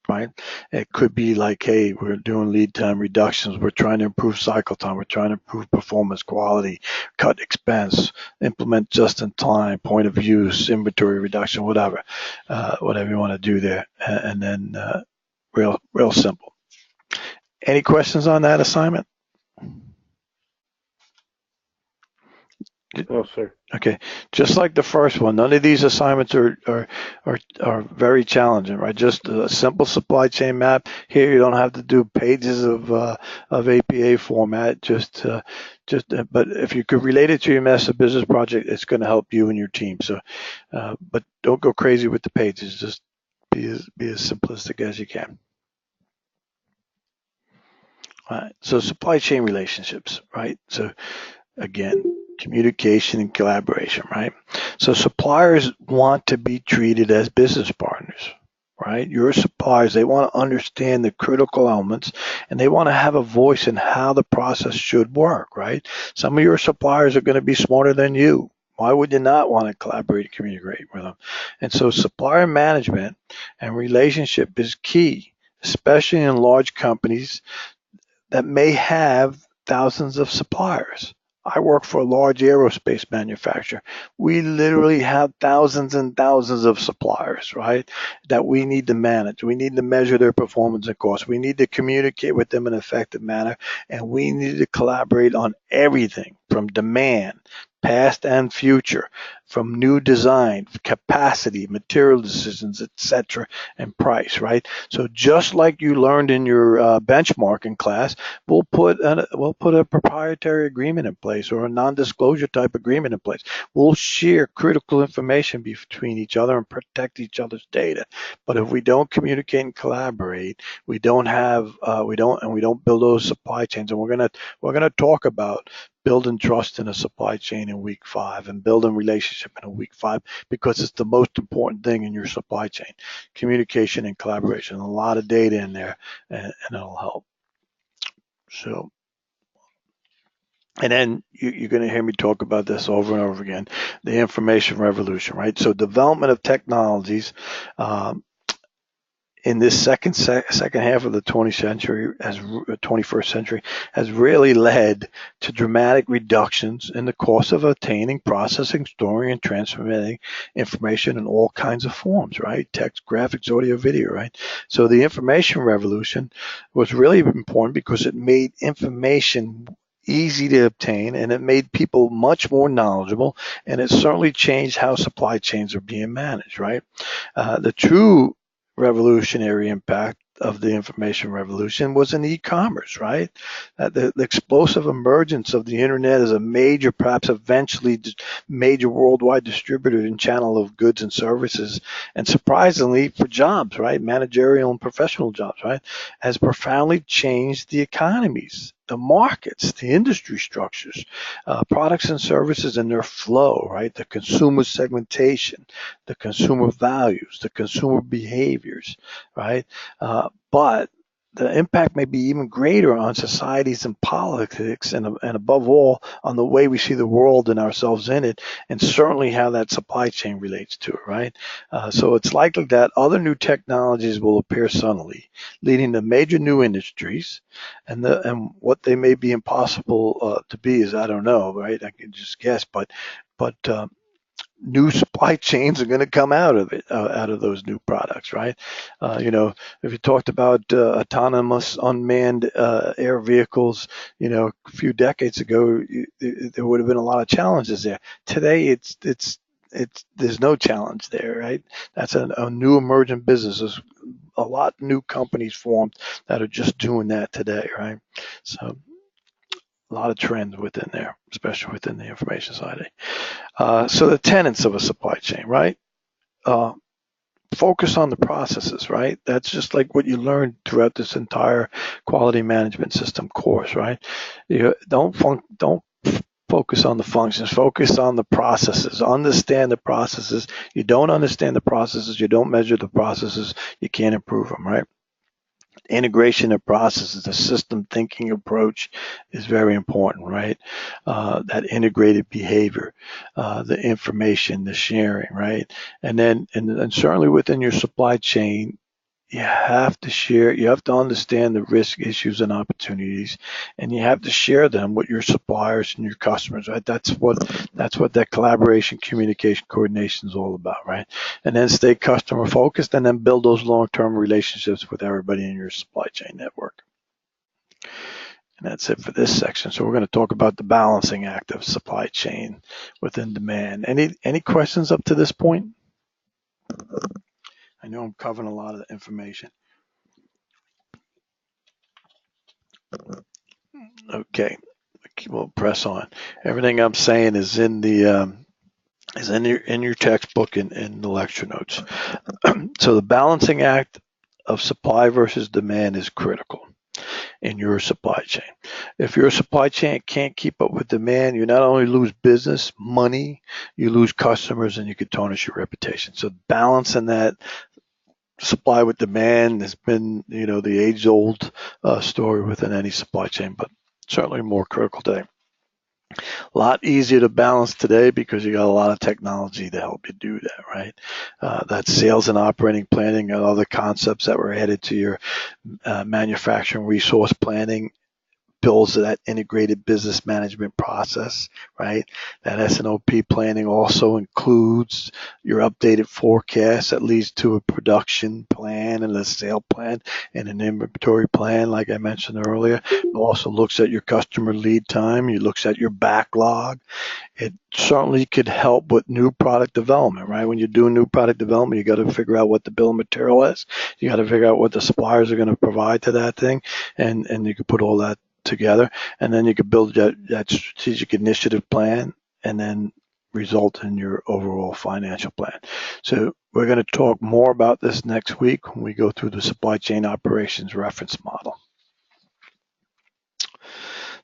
right? It could be like, hey, we're doing lead time reductions. We're trying to improve cycle time. We're trying to improve performance, quality, cut expense, implement just in time, point of use, inventory reduction, whatever you want to do there. And then real simple. Any questions on that assignment? No, sir. Okay, just like the first one, none of these assignments are very challenging, right? Just a simple supply chain map. Here, you don't have to do pages of APA format. But if you could relate it to your master business project, it's going to help you and your team. So, but don't go crazy with the pages. Just be as simplistic as you can. All right. So supply chain relationships, right? So again, communication and collaboration, right? So suppliers want to be treated as business partners, right? Your suppliers, they want to understand the critical elements and they want to have a voice in how the process should work, right? Some of your suppliers are going to be smarter than you. Why would you not want to collaborate and communicate with them? And so supplier management and relationship is key, especially in large companies that may have thousands of suppliers. I work for a large aerospace manufacturer. We literally have thousands and thousands of suppliers, right, that we need to manage. We need to measure their performance and cost. We need to communicate with them in an effective manner, and we need to collaborate on everything from demand, past and future, from new design, capacity, material decisions, etc., and price, right? So just like you learned in your benchmarking class, we'll put a proprietary agreement in place or a non-disclosure type agreement in place. We'll share critical information between each other and protect each other's data. But if we don't communicate and collaborate, we don't build those supply chains. And we're gonna talk about building trust in a supply chain in week 5 and building relationship in week 5 because it's the most important thing in your supply chain. Communication and collaboration, a lot of data in there, and it'll help. So, and then you're going to hear me talk about this over and over again, the information revolution, right? So development of technologies in this second half of the 21st century has really led to dramatic reductions in the cost of obtaining, processing, storing, and transmitting information in all kinds of forms, right? Text, graphics, audio, video, right? So the information revolution was really important because it made information easy to obtain and it made people much more knowledgeable, and it certainly changed how supply chains are being managed, right? The true revolutionary impact of the information revolution was in e-commerce, right? The explosive emergence of the internet as a major, perhaps eventually major worldwide distributor and channel of goods and services, and surprisingly for jobs, right? Managerial and professional jobs, right? Has profoundly changed the economies, the markets, the industry structures, products and services and their flow, right? The consumer segmentation, the consumer values, the consumer behaviors, right? But the impact may be even greater on societies and politics and above all on the way we see the world and ourselves in it, and certainly how that supply chain relates to it, right? So it's likely that other new technologies will appear suddenly, leading to major new industries, and what they may be impossible to be is I don't know, right? I can just guess, but new supply chains are going to come out of it, out of those new products, right? If you talked about autonomous unmanned air vehicles, a few decades ago, there would have been a lot of challenges there. Today, it's there's no challenge there, right? That's a new emerging business. There's a lot of new companies formed that are just doing that today, right? So a lot of trends within there, especially within the information side. So the tenets of a supply chain, right? Focus on the processes, right? That's just like what you learned throughout this entire quality management system course, right? You don't focus on the functions, focus on the processes, understand the processes. You don't understand the processes, you don't measure the processes, you can't improve them, right? Integration of processes, the system thinking approach is very important, right? That integrated behavior, the information, the sharing, right? And then, and certainly within your supply chain, you have to share, you have to understand the risk, issues, and opportunities, and you have to share them with your suppliers and your customers, right? That's what that collaboration, communication, coordination is all about, right? And then stay customer focused, and then build those long-term relationships with everybody in your supply chain network. And that's it for this section. So we're going to talk about the balancing act of supply chain within demand. Any questions up to this point? I know I'm covering a lot of the information. Okay, we'll press on. Everything I'm saying is in the is in your textbook and in the lecture notes. So the balancing act of supply versus demand is critical in your supply chain. If your supply chain can't keep up with demand, you not only lose business, money, you lose customers, and you could tarnish your reputation. So balancing that supply with demand has been, the age-old story within any supply chain, but certainly more critical today. A lot easier to balance today because you got a lot of technology to help you do that, right? That's sales and operating planning and other concepts that were added to your manufacturing resource planning, builds that integrated business management process, right? That S&OP planning also includes your updated forecast that leads to a production plan and a sale plan and an inventory plan, like I mentioned earlier. It also looks at your customer lead time. It looks at your backlog. It certainly could help with new product development, right? When you're doing new product development, you got to figure out what the bill of material is. You got to figure out what the suppliers are going to provide to that thing, and you can put all that together, and then you could build that strategic initiative plan and then result in your overall financial plan. So we're going to talk more about this next week when we go through the supply chain operations reference model.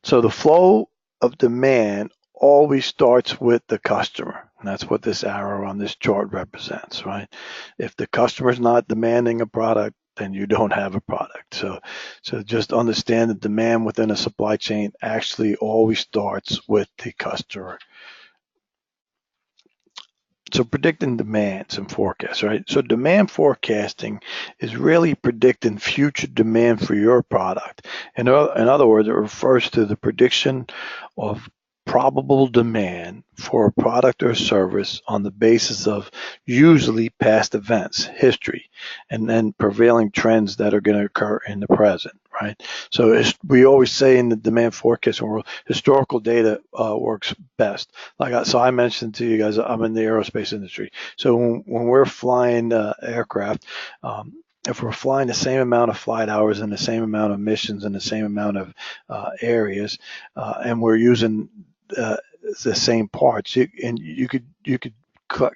So the flow of demand always starts with the customer, and that's what this arrow on this chart represents, right? If the customer's not demanding a product, then you don't have a product. So just understand the demand within a supply chain actually always starts with the customer. So predicting demands and forecasts, right? So demand forecasting is really predicting future demand for your product. In other words, it refers to the prediction of probable demand for a product or service on the basis of usually past events, history, and then prevailing trends that are going to occur in the present, right? So we always say in the demand forecasting world, historical data works best. So I mentioned to you guys, I'm in the aerospace industry. So when we're flying aircraft, if we're flying the same amount of flight hours and the same amount of missions and the same amount of areas, and we're using the same parts, you could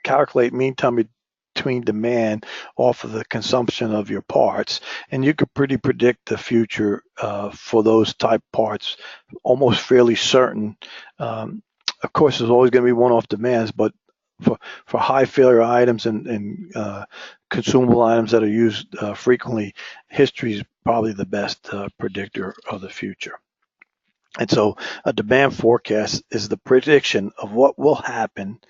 calculate mean time between demand off of the consumption of your parts, and you could pretty predict the future for those type parts, almost fairly certain. Of course, there's always going to be one-off demands, but for high failure items and consumable items that are used frequently, history is probably the best predictor of the future. And so a demand forecast is the prediction of what will happen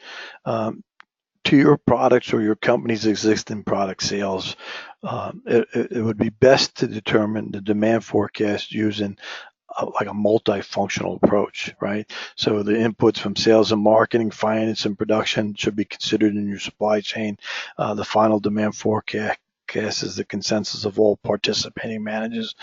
to your products or your company's existing product sales. It would be best to determine the demand forecast using like a multifunctional approach, right? So the inputs from sales and marketing, finance and production should be considered in your supply chain. The final demand forecast is the consensus of all participating managers.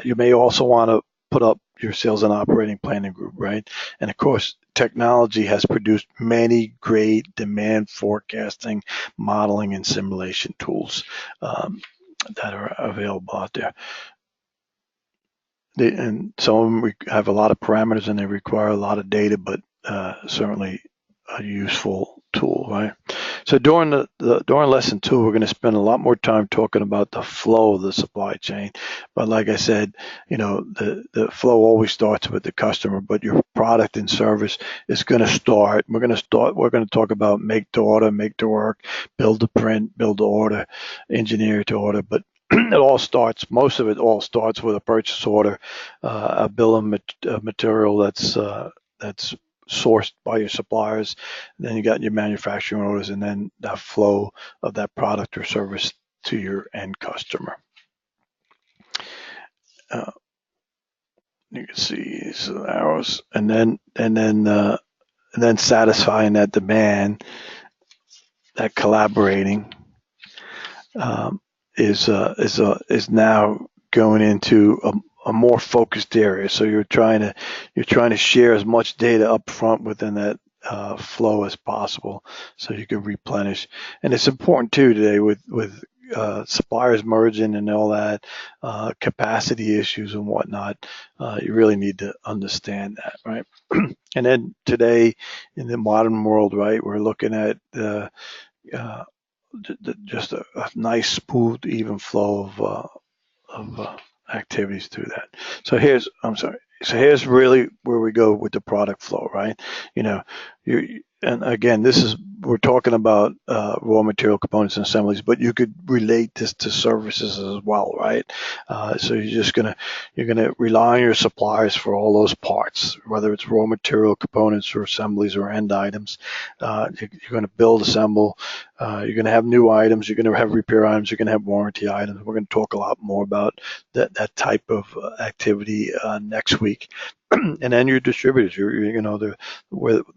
You may also want to put up your sales and operating planning group, right? And of course, technology has produced many great demand forecasting, modeling, and simulation tools that are available out there. And some of them have a lot of parameters and they require a lot of data, but certainly a useful tool, right? So during during lesson 2, we're going to spend a lot more time talking about the flow of the supply chain. But like I said, the flow always starts with the customer, but your product and service is going to start. We're going to talk about make to order, make to work, build to print, build to order, engineer to order, but most of it all starts with a purchase order, a bill of material that's sourced by your suppliers. Then you got your manufacturing orders, and then that flow of that product or service to your end customer. You can see some arrows, and then satisfying that demand, that collaborating is now going into a more focused area. So you're trying to share as much data up front within that flow as possible, so you can replenish. And it's important too today with suppliers merging and all that, capacity issues and whatnot. You really need to understand that, right? And then today in the modern world, right, we're looking at just a nice, smooth, even flow of activities through that. So here's really where we go with the product flow, right? And again, we're talking about raw material components and assemblies, but you could relate this to services as well, right? So you're gonna rely on your suppliers for all those parts, whether it's raw material components or assemblies or end items. You're gonna build, assemble. You're gonna have new items. You're gonna have repair items. You're gonna have warranty items. We're gonna talk a lot more about that type of activity next week. And then your distributors, the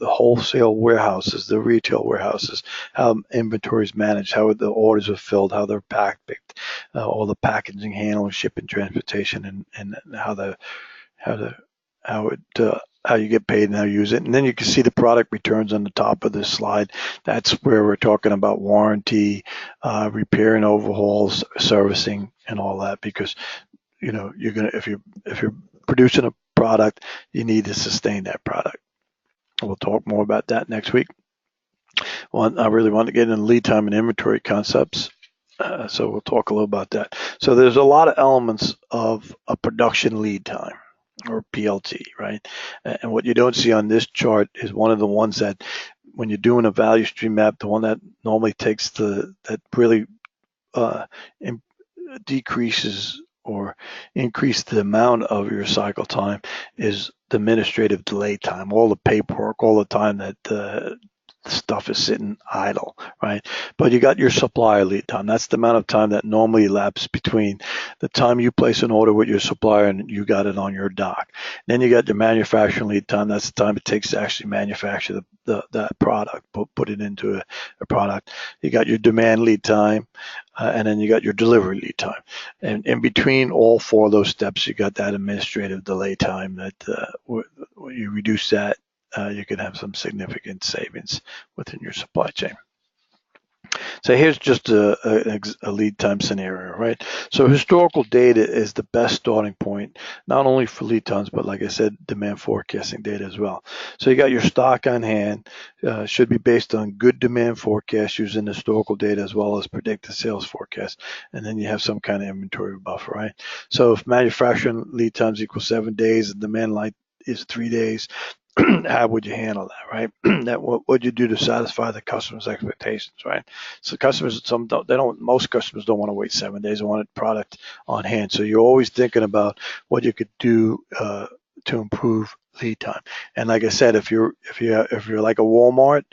wholesale warehouses, the retail warehouses, how inventory is managed, how the orders are filled, how they're packed, all the packaging, handling, shipping, transportation, and how you get paid and how you use it. And then you can see the product returns on the top of this slide. That's where we're talking about warranty, repair and overhauls, servicing, and all that, because if you're producing a product, you need to sustain that product. We'll talk more about that next week. Well, I really want to get into lead time and inventory concepts, so we'll talk a little about that. So there's a lot of elements of a production lead time, or PLT, right? And what you don't see on this chart is one of the ones that, when you're doing a value stream map, the one that normally takes that really decreases or increase the amount of your cycle time is the administrative delay time, all the paperwork, all the time that stuff is sitting idle, right? But you got your supplier lead time. That's the amount of time that normally elapses between the time you place an order with your supplier and you got it on your dock. Then you got your manufacturing lead time. That's the time it takes to actually manufacture that product, put it into a product. You got your demand lead time, and then you got your delivery lead time. And in between all 4 of those steps, you got that administrative delay time that when you reduce that, you can have some significant savings within your supply chain. So here's just a lead time scenario, right? So historical data is the best starting point, not only for lead times, but like I said, demand forecasting data as well. So you got your stock on hand, should be based on good demand forecast using historical data as well as predicted sales forecast. And then you have some kind of inventory buffer, right? So if manufacturing lead times equal 7 days and demand light is 3 days, how would you handle that, right? What would you do to satisfy the customer's expectations, right? So most customers don't want to wait 7 days. They want a product on hand. So you're always thinking about what you could do to improve lead time. And like I said, if you're like a Walmart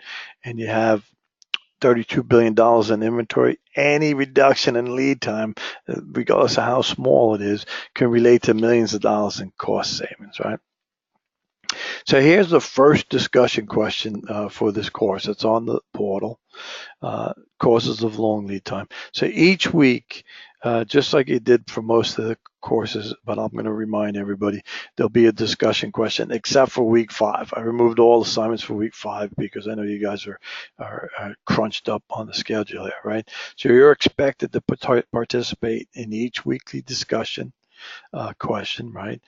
and you have $32 billion in inventory, any reduction in lead time, regardless of how small it is, can relate to millions of dollars in cost savings, right? So here's the first discussion question for this course. It's on the portal, causes of long lead time. So each week, just like you did for most of the courses, but I'm going to remind everybody there'll be a discussion question except for week 5. I removed all assignments for week 5 because I know you guys are crunched up on the schedule here, right? So you're expected to participate in each weekly discussion question, right?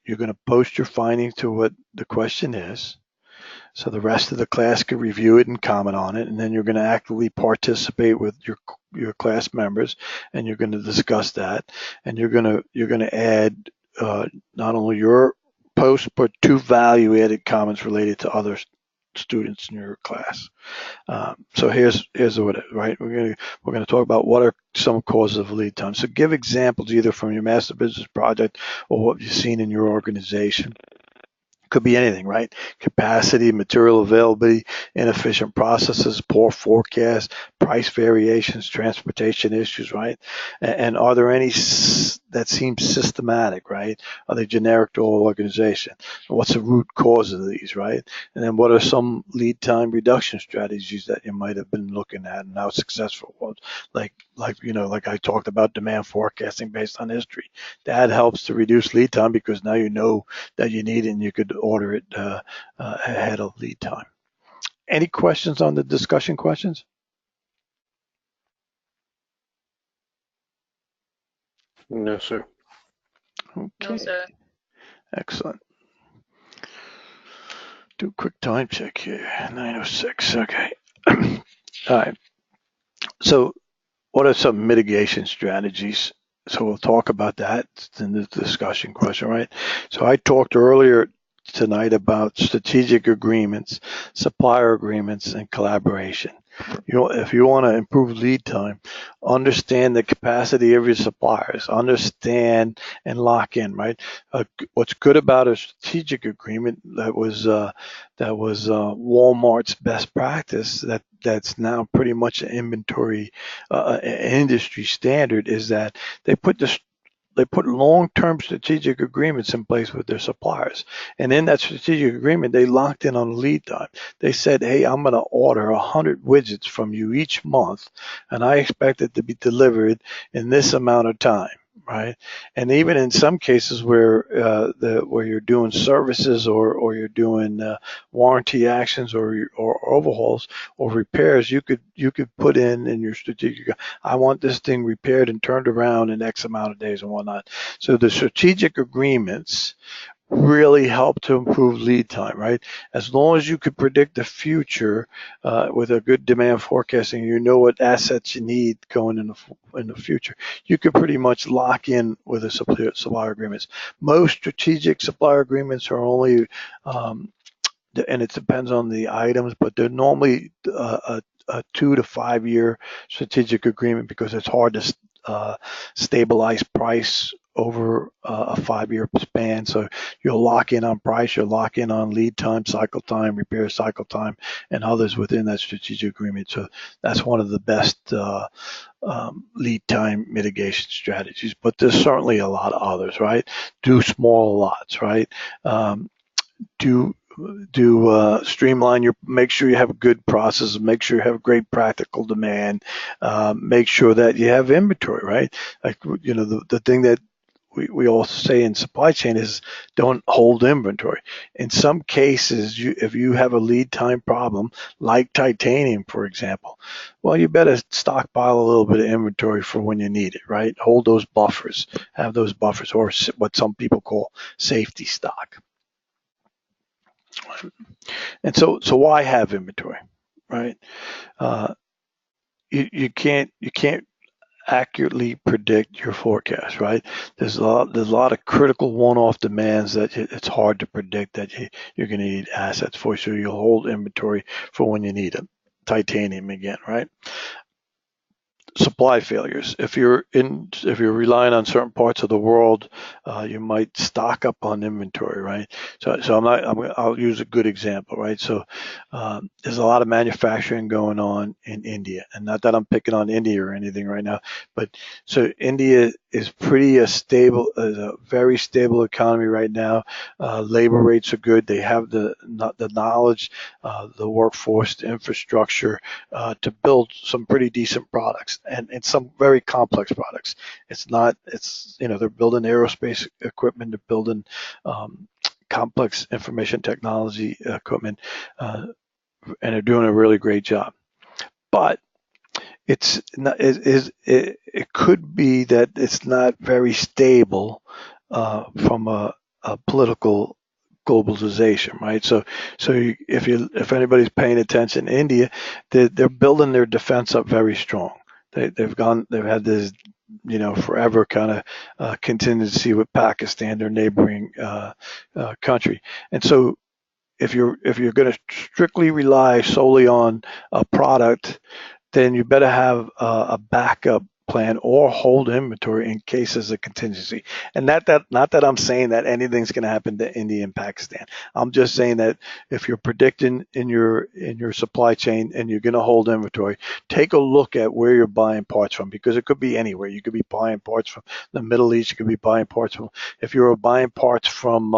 You're going to post your findings to what the question is. So the rest of the class can review it and comment on it, and then you're going to actively participate with your class members, and you're going to discuss that, and you're going to add not only your post but 2 value-added comments related to other students in your class. So here's what it, right? We're going to talk about what are some causes of lead time. So give examples either from your master business project or what you've seen in your organization. Could be anything, right? Capacity, material availability, inefficient processes, poor forecast, price variations, transportation issues, right? And are there any that seem systematic, right? Are they generic to all organization? What's the root cause of these, right? And then what are some lead time reduction strategies that you might have been looking at and how successful was? Like I talked about demand forecasting based on history. That helps to reduce lead time because now you know that you need and you could order it ahead of lead time. Any questions on the discussion questions? No, sir. Okay. No, sir. Excellent. Do a quick time check here. 9:06. Okay. All right. So, what are some mitigation strategies? So we'll talk about that in the discussion question, right? So I talked earlier tonight about strategic agreements, supplier agreements, and collaboration. If you want to improve lead time, understand the capacity of your suppliers, understand and lock in, right? What's good about a strategic agreement that was Walmart's best practice that's now pretty much an inventory industry standard is that they put long-term strategic agreements in place with their suppliers. And in that strategic agreement, they locked in on lead time. They said, hey, I'm going to order 100 widgets from you each month, and I expect it to be delivered in this amount of time. Right, and even in some cases where you're doing services or you're doing warranty actions or overhauls or repairs, you could put in your strategic. I want this thing repaired and turned around in X amount of days and whatnot. So the strategic agreements really help to improve lead time, right? As long as you could predict the future with a good demand forecasting, you know what assets you need going in the future. You could pretty much lock in with the supplier agreements. Most strategic supplier agreements are only, and it depends on the items, but they're normally a 2 to 5 year strategic agreement because it's hard to stabilize price over a 5-year span. So you'll lock in on price, you'll lock in on lead time, cycle time, repair cycle time, and others within that strategic agreement. So that's one of the best lead time mitigation strategies. But there's certainly a lot of others, right? Do small lots, right? Streamline make sure you have a good process, make sure you have great practical demand, make sure that you have inventory, right? Like, the thing that we all say in supply chain is don't hold inventory. In some cases, if you have a lead time problem, like titanium, for example, well, you better stockpile a little bit of inventory for when you need it, right? Hold those buffers, have those buffers, or what some people call safety stock. And so why have inventory, right? You can't accurately predict your forecast, right? There's a lot of critical one-off demands that it's hard to predict that you're going to need assets for, so you'll hold inventory for when you need them. Titanium again, right? Supply failures. If you're relying on certain parts of the world, you might stock up on inventory, right? So I'll use a good example, right? So there's a lot of manufacturing going on in India, and not that I'm picking on India or anything right now, but so India is a very stable economy right now. Labor rates are good. They have the knowledge, the workforce, the infrastructure to build some pretty decent products. and some very complex products. It's not, it's, they're building aerospace equipment, they're building complex information technology equipment, and they're doing a really great job. But it's not, it could be that it's not very stable from a political globalization, right? If anybody's paying attention, India, they're building their defense up very strong. They've had this, forever kind of contingency with Pakistan, their neighboring country, and so if you're going to strictly rely solely on a product, then you better have a backup plan or hold inventory in case there's a contingency. And not that I'm saying that anything's going to happen to India and Pakistan. I'm just saying that if you're predicting in your supply chain and you're going to hold inventory, take a look at where you're buying parts from, because it could be anywhere. You could be buying parts from the Middle East. You could be buying parts from, if you're buying parts from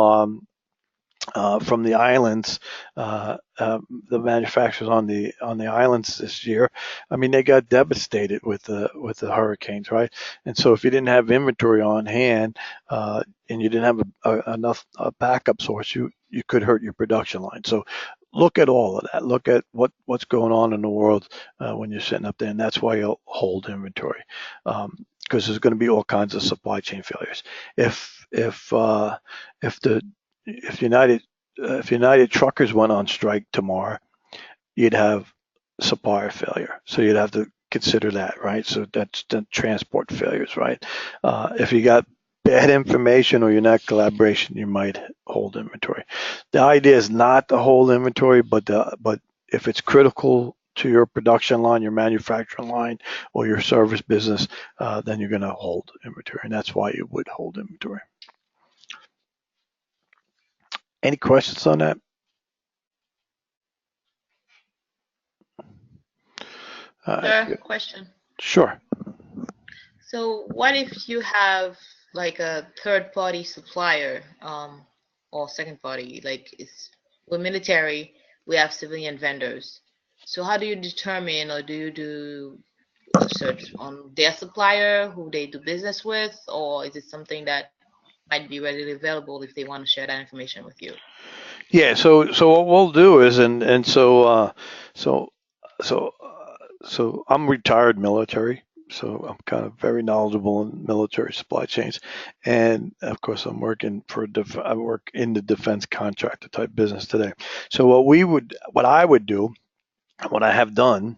the islands, the manufacturers on the islands this year, I mean, they got devastated with the hurricanes, right? And so if you didn't have inventory on hand, and you didn't have enough backup source, you could hurt your production line. So look at all of that. Look at what's going on in the world when you're sitting up there, and that's why you'll hold inventory, because there's going to be all kinds of supply chain failures. If United Truckers went on strike tomorrow, you'd have supplier failure. So you'd have to consider that, right? So that's the transport failures, right? If you got bad information or you're not collaboration, you might hold inventory. The idea is not to hold inventory, but if it's critical to your production line, your manufacturing line, or your service business, then you're going to hold inventory, and that's why you would hold inventory. Any questions on that? Question. Sure. So what if you have like a third party supplier, or second party, like we're military, we have civilian vendors. So how do you determine, or do you do a search on their supplier, who they do business with, or is it something that might be readily available if they want to share that information with you? Yeah. So what we'll do is, so I'm retired military, so I'm kind of very knowledgeable in military supply chains, and of course I'm working I work in the defense contractor type business today. So what I would do, what I have done,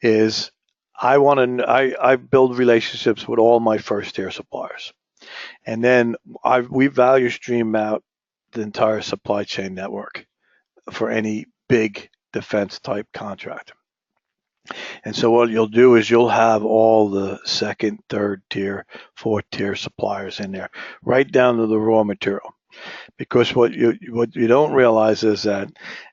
is I build relationships with all my first tier suppliers, and then we value stream out the entire supply chain network for any big defense type contract. And so what you'll do is you'll have all the second, third tier, fourth tier suppliers in there, right down to the raw material. Because what you don't realize is that,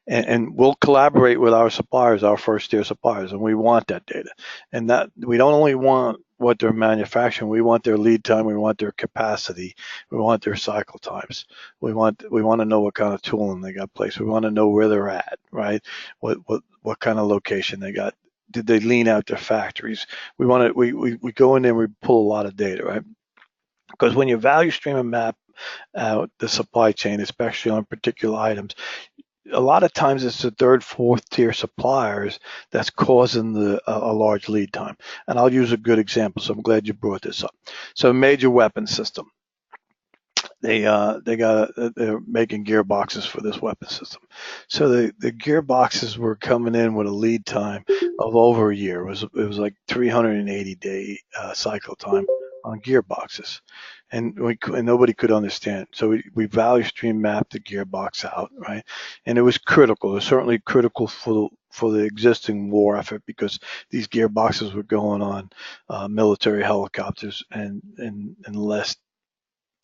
and we'll collaborate with our suppliers, our first tier suppliers, and we want that data. And that we don't only want what they're manufacturing, we want their lead time, we want their capacity, we want their cycle times. We want to know what kind of tooling they got placed. We want to know where they're at, right? What kind of location they got. Did they lean out their factories? We go in there and we pull a lot of data, right? Because when you value stream and map out the supply chain, especially on particular items, a lot of times it's the third, fourth tier suppliers that's causing a large lead time. And I'll use a good example, so I'm glad you brought this up. So a major weapon system. They're making gearboxes for this weapon system. So the gearboxes were coming in with a lead time of over a year. It was like 380-day cycle time on gearboxes, and nobody could understand. So we value stream mapped the gearbox out, right? And it was critical. It was certainly critical for the existing war effort, because these gearboxes were going on military helicopters, and in the last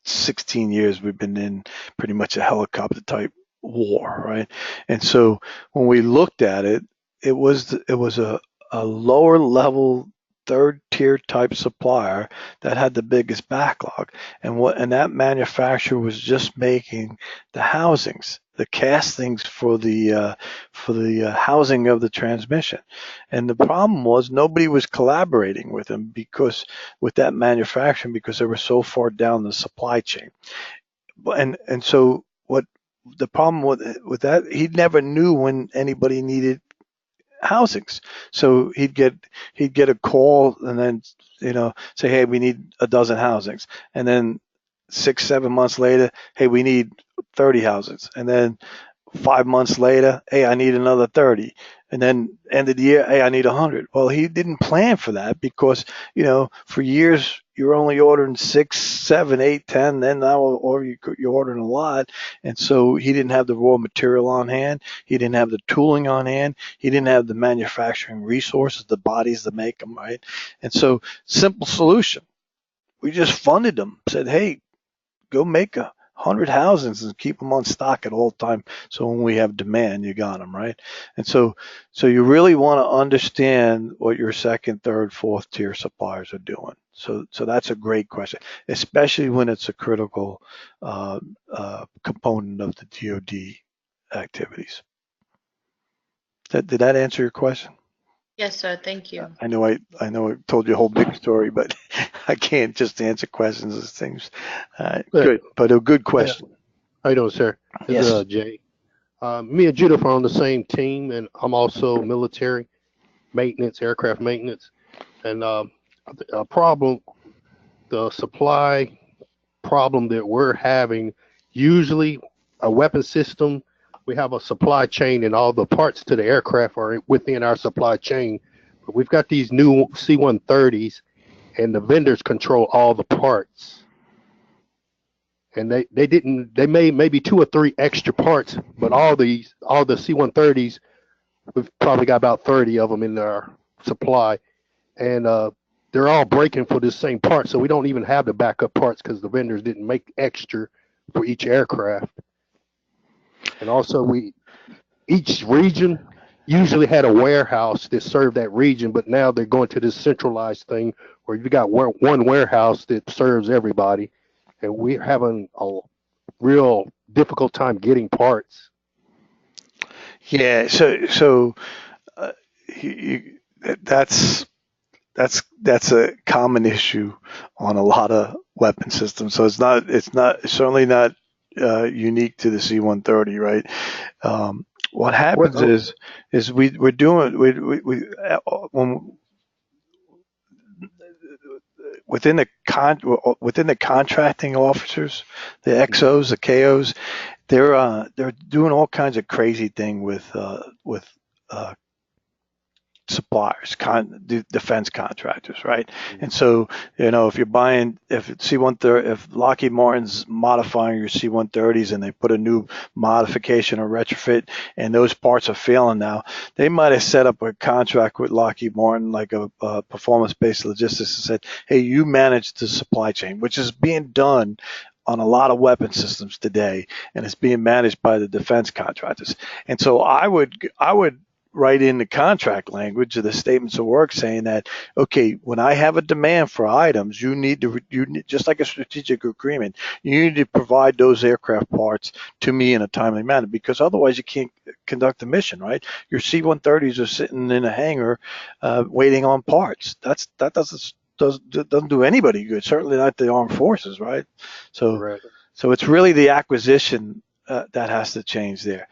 16 years we've been in pretty much a helicopter type war, right? And so when we looked at it, it was a lower level third tier type supplier that had the biggest backlog, and that manufacturer was just making the housings. castings for the housing of the transmission. And the problem was nobody was collaborating with them because with that manufacturing because they were so far down the supply chain. And so what the problem with that, he never knew when anybody needed housings. So he'd get a call and then say, hey, we need a dozen housings, and then 6-7 months later, hey, we need 30 housings, and then 5 months later, hey, I need another 30. And then end of the year, hey, I need 100. Well, he didn't plan for that because, for years you're only ordering 6, 7, 8, 10, then now or you're ordering a lot. And so he didn't have the raw material on hand. He didn't have the tooling on hand. He didn't have the manufacturing resources, the bodies to make them, right? And so simple solution. We just funded them, said, hey, go make 100 housings and keep them on stock at all time. So when we have demand, you got them, right? And so you really want to understand what your second, third, fourth tier suppliers are doing. So that's a great question, especially when it's a critical component of the DoD activities. Did that answer your question? Yes, sir. Thank you. I know I told you a whole big story, but I can't just answer questions as things. Good, but a good question. Yeah. How you doing, sir? Yes. This is Jay. Me and Judith are on the same team, and I'm also military maintenance, aircraft maintenance. And the supply problem that we're having, usually a weapon system, we have a supply chain and all the parts to the aircraft are within our supply chain. But we've got these new C-130s and the vendors control all the parts. And they made maybe 2 or 3 extra parts, but all the C-130s, we've probably got about 30 of them in our supply. And they're all breaking for the same part. So we don't even have the backup parts because the vendors didn't make extra for each aircraft. And also each region usually had a warehouse that served that region, but now they're going to this centralized thing where you've got one warehouse that serves everybody. And we're having a real difficult time getting parts. Yeah, so that's a common issue on a lot of weapon systems. So it's certainly not unique to the C-130, right? What happens is we're doing when within the contracting officers, the XOs, the KOs, they're doing all kinds of crazy thing with suppliers, defense contractors, right? And so, if Lockheed Martin's modifying your C-130s and they put a new modification or retrofit and those parts are failing now, they might have set up a contract with Lockheed Martin, like a performance-based logistics, and said, hey, you manage the supply chain, which is being done on a lot of weapon systems today, and it's being managed by the defense contractors. And so I would write in the contract language of the statements of work saying that, okay, when I have a demand for items, you need just like a strategic agreement, you need to provide those aircraft parts to me in a timely manner, because otherwise you can't conduct the mission, right? Your C-130s are sitting in a hangar waiting on parts. That doesn't do anybody good, certainly not the armed forces, right? So it's really the acquisition that has to change there.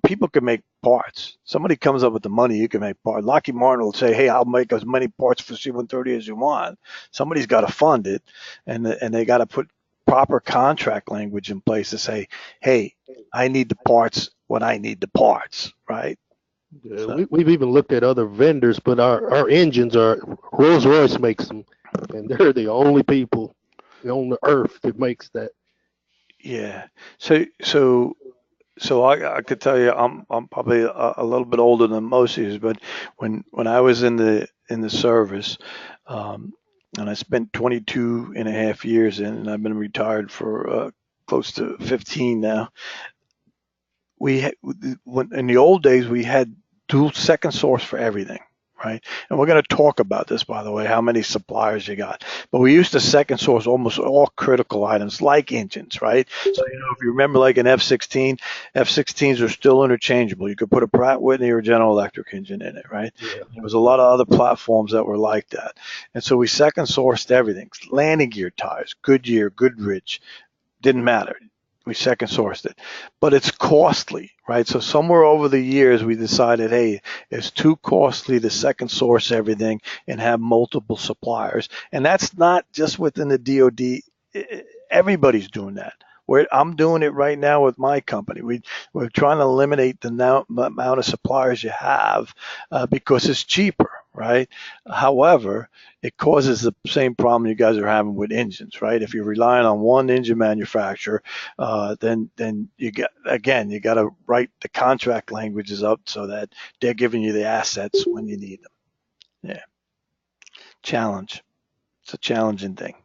People can make parts. Somebody comes up with the money, you can make parts. Lockheed Martin will say, hey, I'll make as many parts for C-130 as you want. Somebody's got to fund it, and they got to put proper contract language in place to say, hey, I need the parts when I need the parts, right? Yeah, so, we've even looked at other vendors, but our engines are, Rolls-Royce makes them, and they're the only people on the earth that makes that. Yeah. So I could tell you I'm probably a little bit older than most of you, but when I was in the service, and I spent 22 and a half years in, and I've been retired for close to 15 now. In the old days we had dual second source for everything. right? And we're going to talk about this, by the way, how many suppliers you got. But we used to second source almost all critical items like engines, right? So, if you remember like an F-16, F-16s are still interchangeable. You could put a Pratt Whitney or General Electric engine in it, right? Yeah. There was a lot of other platforms that were like that. And so we second sourced everything. Landing gear tires, Goodyear, Goodrich, didn't matter. We second sourced it, but it's costly, right? So somewhere over the years, we decided, hey, it's too costly to second source everything and have multiple suppliers. And that's not just within the DoD. Everybody's doing that. I'm doing it right now with my company. We're trying to eliminate the amount of suppliers you have because it's cheaper, right? However, it causes the same problem you guys are having with engines, right? If you're relying on one engine manufacturer, then you got to write the contract languages up so that they're giving you the assets when you need them. Yeah, challenge. It's a challenging thing.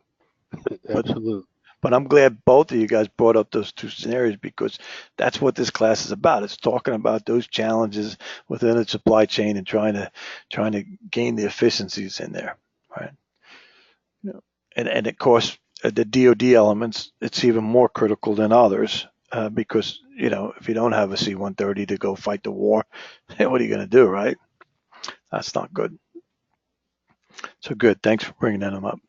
Absolutely. But I'm glad both of you guys brought up those two scenarios because that's what this class is about. It's talking about those challenges within the supply chain and trying to gain the efficiencies in there, right? And of course, the DoD elements, it's even more critical than others because if you don't have a C-130 to go fight the war, what are you going to do, right? That's not good. So good. Thanks for bringing them up.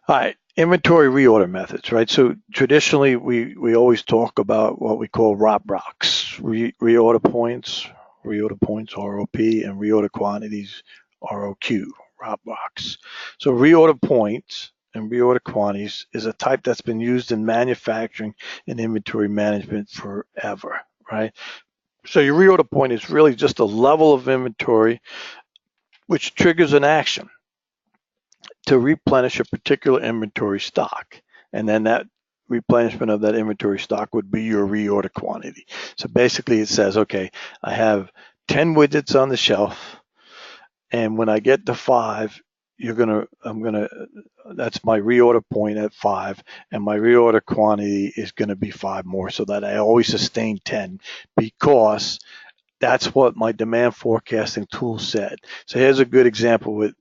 All right. Inventory reorder methods, right? So traditionally, we always talk about what we call ROPs, reorder points, ROP, and reorder quantities, ROQ, ROPs. So reorder points and reorder quantities is a type that's been used in manufacturing and inventory management forever, right? So your reorder point is really just a level of inventory which triggers an action to replenish a particular inventory stock. And then that replenishment of that inventory stock would be your reorder quantity. So basically it says, okay, I have 10 widgets on the shelf, and when I get to 5, that's my reorder point at 5, and my reorder quantity is going to be 5 more so that I always sustain 10 because that's what my demand forecasting tool said. So here's a good example with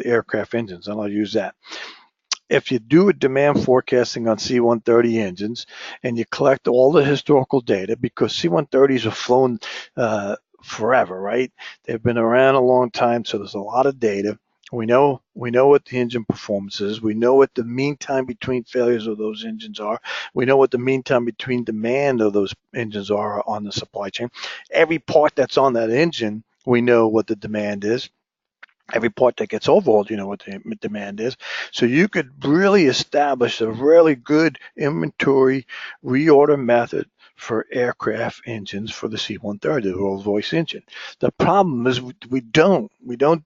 aircraft engines, and I'll use that. If you do a demand forecasting on C-130 engines and you collect all the historical data, because C-130s have flown forever, right? They've been around a long time, so there's a lot of data. We know what the engine performance is. We know what the mean time between failures of those engines are. We know what the mean time between demand of those engines are on the supply chain. Every part that's on that engine, we know what the demand is. Every part that gets overhauled, you know what the demand is. So you could really establish a really good inventory reorder method for aircraft engines for the C-130, the Rolls-Royce engine. The problem is we don't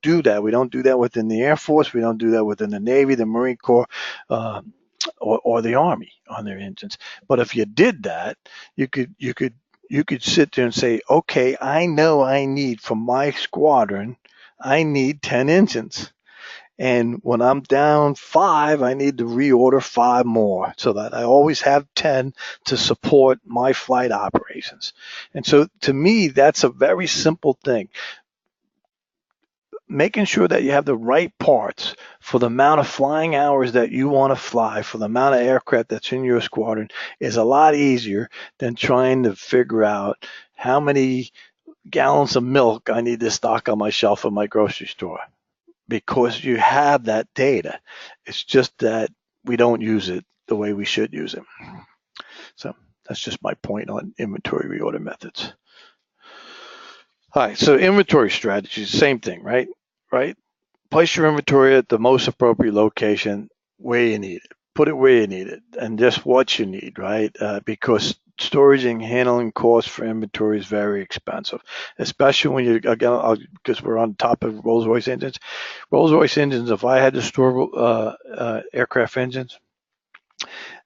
do that. We don't do that within the Air Force. We don't do that within the Navy, the Marine Corps, or the Army on their engines. But if you did that, you could sit there and say, okay, I know I need for my squadron, I need 10 engines. And when I'm down 5, I need to reorder 5 more so that I always have 10 to support my flight operations. And so to me, that's a very simple thing. Making sure that you have the right parts for the amount of flying hours that you want to fly, for the amount of aircraft that's in your squadron, is a lot easier than trying to figure out how many gallons of milk I need to stock on my shelf at my grocery store, because you have that data. It's just that we don't use it the way we should use it. So that's just my point on inventory reorder methods. All right, so inventory strategies, same thing, right? Place your inventory at the most appropriate location where you need it. Put it where you need it and just what you need, right? Because storage and handling costs for inventory is very expensive, especially when because we're on top of Rolls-Royce engines. Rolls-Royce engines, if I had to store aircraft engines,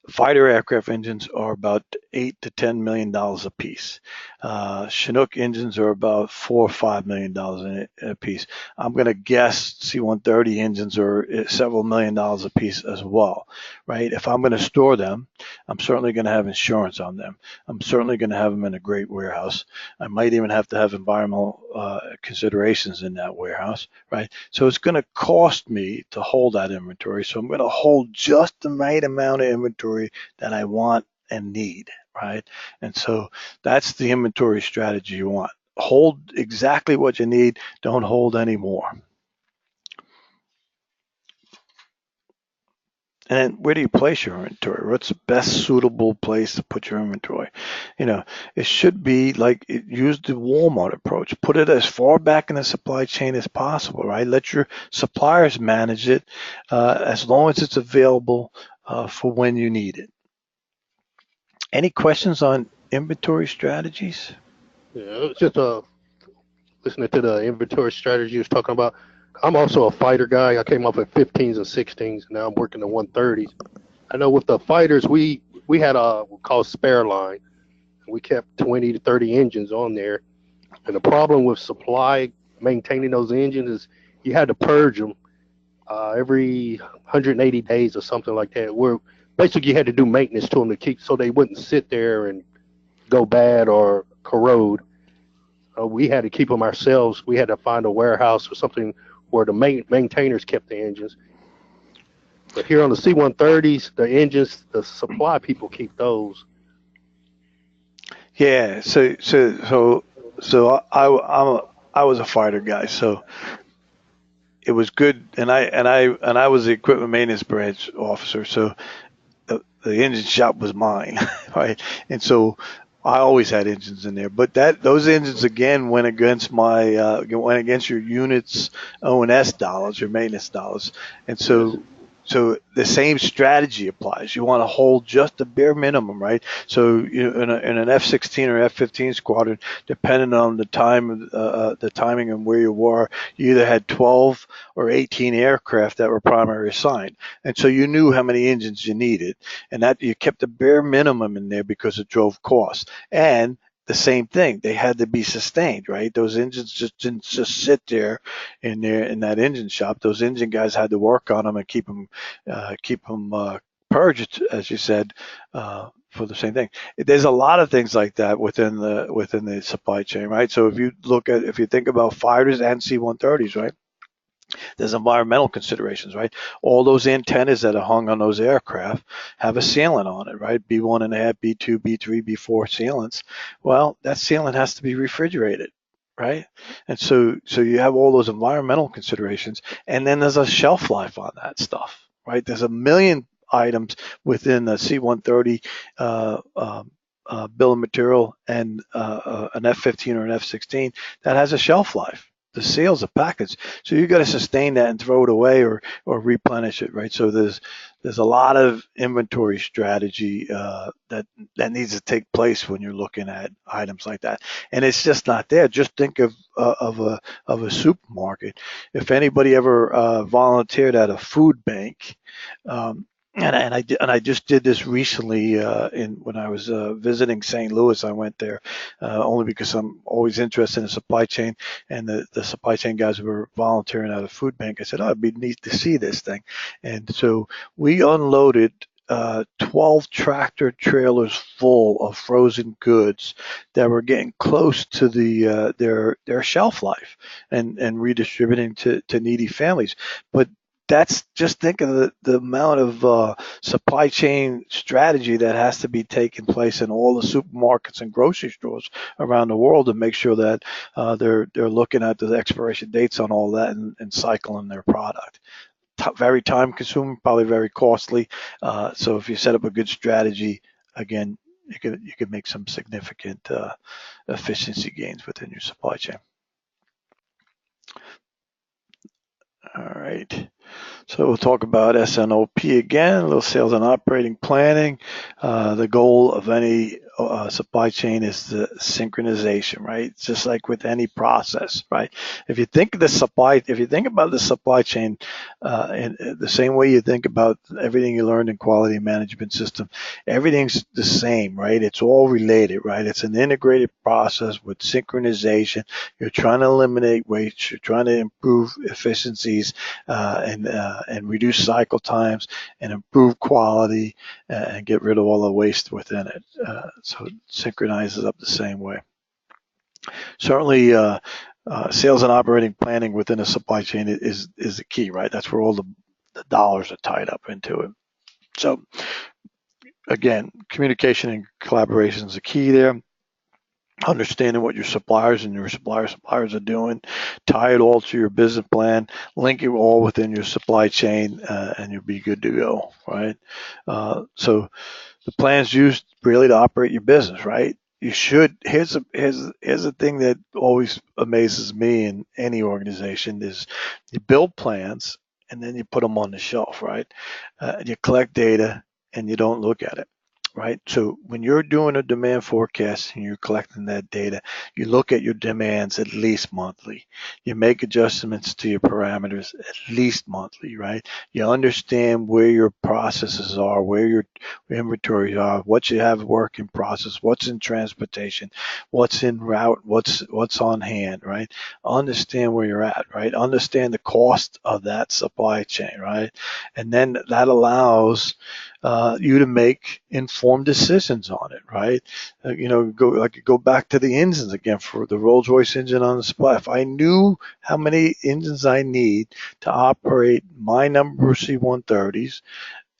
fighter aircraft engines are about $8 to $10 million a piece. Chinook engines are about $4 or $5 million a piece. I'm going to guess C-130 engines are several million dollars a piece as well, right? If I'm going to store them, I'm certainly going to have insurance on them. I'm certainly going to have them in a great warehouse. I might even have to have environmental considerations in that warehouse, right? So it's going to cost me to hold that inventory. So I'm going to hold just the right amount of inventory that I want and need, right? And so that's the inventory strategy you want. Hold exactly what you need. Don't hold any more. And then where do you place your inventory? What's the best suitable place to put your inventory? You know, it should be like use the Walmart approach. Put it as far back in the supply chain as possible, right? Let your suppliers manage it as long as it's available for when you need it. Any questions on inventory strategies? Yeah, it was just listening to the inventory strategy you was talking about. I'm also a fighter guy. I came up at 15s and 16s. Now I'm working the 130s. I know with the fighters, we had a called spare line. We kept 20 to 30 engines on there. And the problem with supply, maintaining those engines, is you had to purge them every 180 days or something like that. Where basically you had to do maintenance to them to keep so they wouldn't sit there and go bad or corrode. We had to keep them ourselves. We had to find a warehouse or something where the maintainers kept the engines. But here on the C-130s, the engines, the supply people keep those. Yeah. So I was a fighter guy. So it was good, and I was the equipment maintenance branch officer. So the engine shop was mine, right? And so I always had engines in there, but those engines again went against your units O&S dollars, your maintenance dollars, and so the same strategy applies. You want to hold just the bare minimum, right? So in an F-16 or F-15 squadron, depending on the timing and where you were, you either had 12 or 18 aircraft that were primary assigned, and so you knew how many engines you needed, and that you kept the bare minimum in there because it drove costs. And the same thing, they had to be sustained, right? Those engines just didn't just sit there in that engine shop. Those engine guys had to work on them and keep them purged, as you said, for the same thing. There's a lot of things like that within the supply chain, right? So if you think about fighters and C-130s, right? There's environmental considerations, right? All those antennas that are hung on those aircraft have a sealant on it, right? B1.5, B2, B3, B4 sealants. Well, that sealant has to be refrigerated, right? And so you have all those environmental considerations, and then there's a shelf life on that stuff, right? There's a million items within the C-130 bill of material and an F-15 or an F-16 that has a shelf life. The sales of package, so you got to sustain that and throw it away or replenish it, right? So there's a lot of inventory strategy that needs to take place when you're looking at items like that, and it's just not there. Just think of a supermarket. If anybody ever volunteered at a food bank. And I just did this recently when I was visiting St. Louis. I went there only because I'm always interested in supply chain, and the supply chain guys were volunteering at a food bank. I said, "Oh, it'd be neat to see this thing," and so we unloaded 12 tractor trailers full of frozen goods that were getting close to their shelf life and redistributing to needy families, but that's just think of the amount of supply chain strategy that has to be taking place in all the supermarkets and grocery stores around the world to make sure that they're looking at the expiration dates on all that and cycling their product. Very time consuming, probably very costly. So if you set up a good strategy, again, you could make some significant efficiency gains within your supply chain. All right. So we'll talk about S&OP again, a little sales and operating planning. The goal of any supply chain is the synchronization, right? It's just like with any process, right? If you think about the supply chain in the same way you think about everything you learned in quality management system, everything's the same, right? It's all related, right? It's an integrated process with synchronization. You're trying to eliminate waste. You're trying to improve efficiencies and reduce cycle times and improve quality and get rid of all the waste within it. So it synchronizes up the same way. Certainly, Sales and operating planning within a supply chain is the key, right? That's where all the dollars are tied up into it. So again, communication and collaboration is the key there. Understanding what your suppliers and your suppliers are doing, tie it all to your business plan, link it all within your supply chain, and you'll be good to go, right? So the plan's used really to operate your business, right? You should. Here's a thing that always amazes me in any organization is you build plans and then you put them on the shelf, right? You collect data and you don't look at it, right? So when you're doing a demand forecast and you're collecting that data, you look at your demands at least monthly. You make adjustments to your parameters at least monthly, right? You understand where your processes are, where your inventories are, what you have work in process, what's in transportation, what's en route, what's on hand, right? Understand where you're at, right? Understand the cost of that supply chain, right? And then that allows you to make informed decisions on it, right? Go back to the engines again for the Rolls-Royce engine on the supply. If I knew how many engines I need to operate my number of C-130s,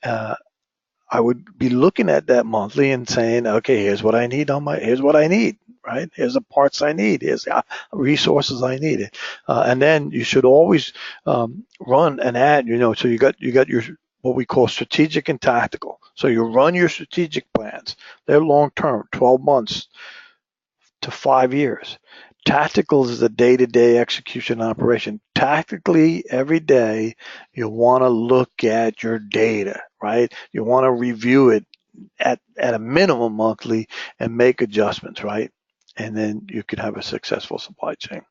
I would be looking at that monthly and saying, okay, here's what I need right? Here's the parts I need. Here's the resources I need. And then you should always run an ad, so you got your what we call strategic and tactical. So you run your strategic plans. They're long term, 12 months to 5 years. Tactical is the day-to-day execution operation. Tactically, every day, you want to look at your data, right? You want to review it at a minimum monthly and make adjustments, right? And then you can have a successful supply chain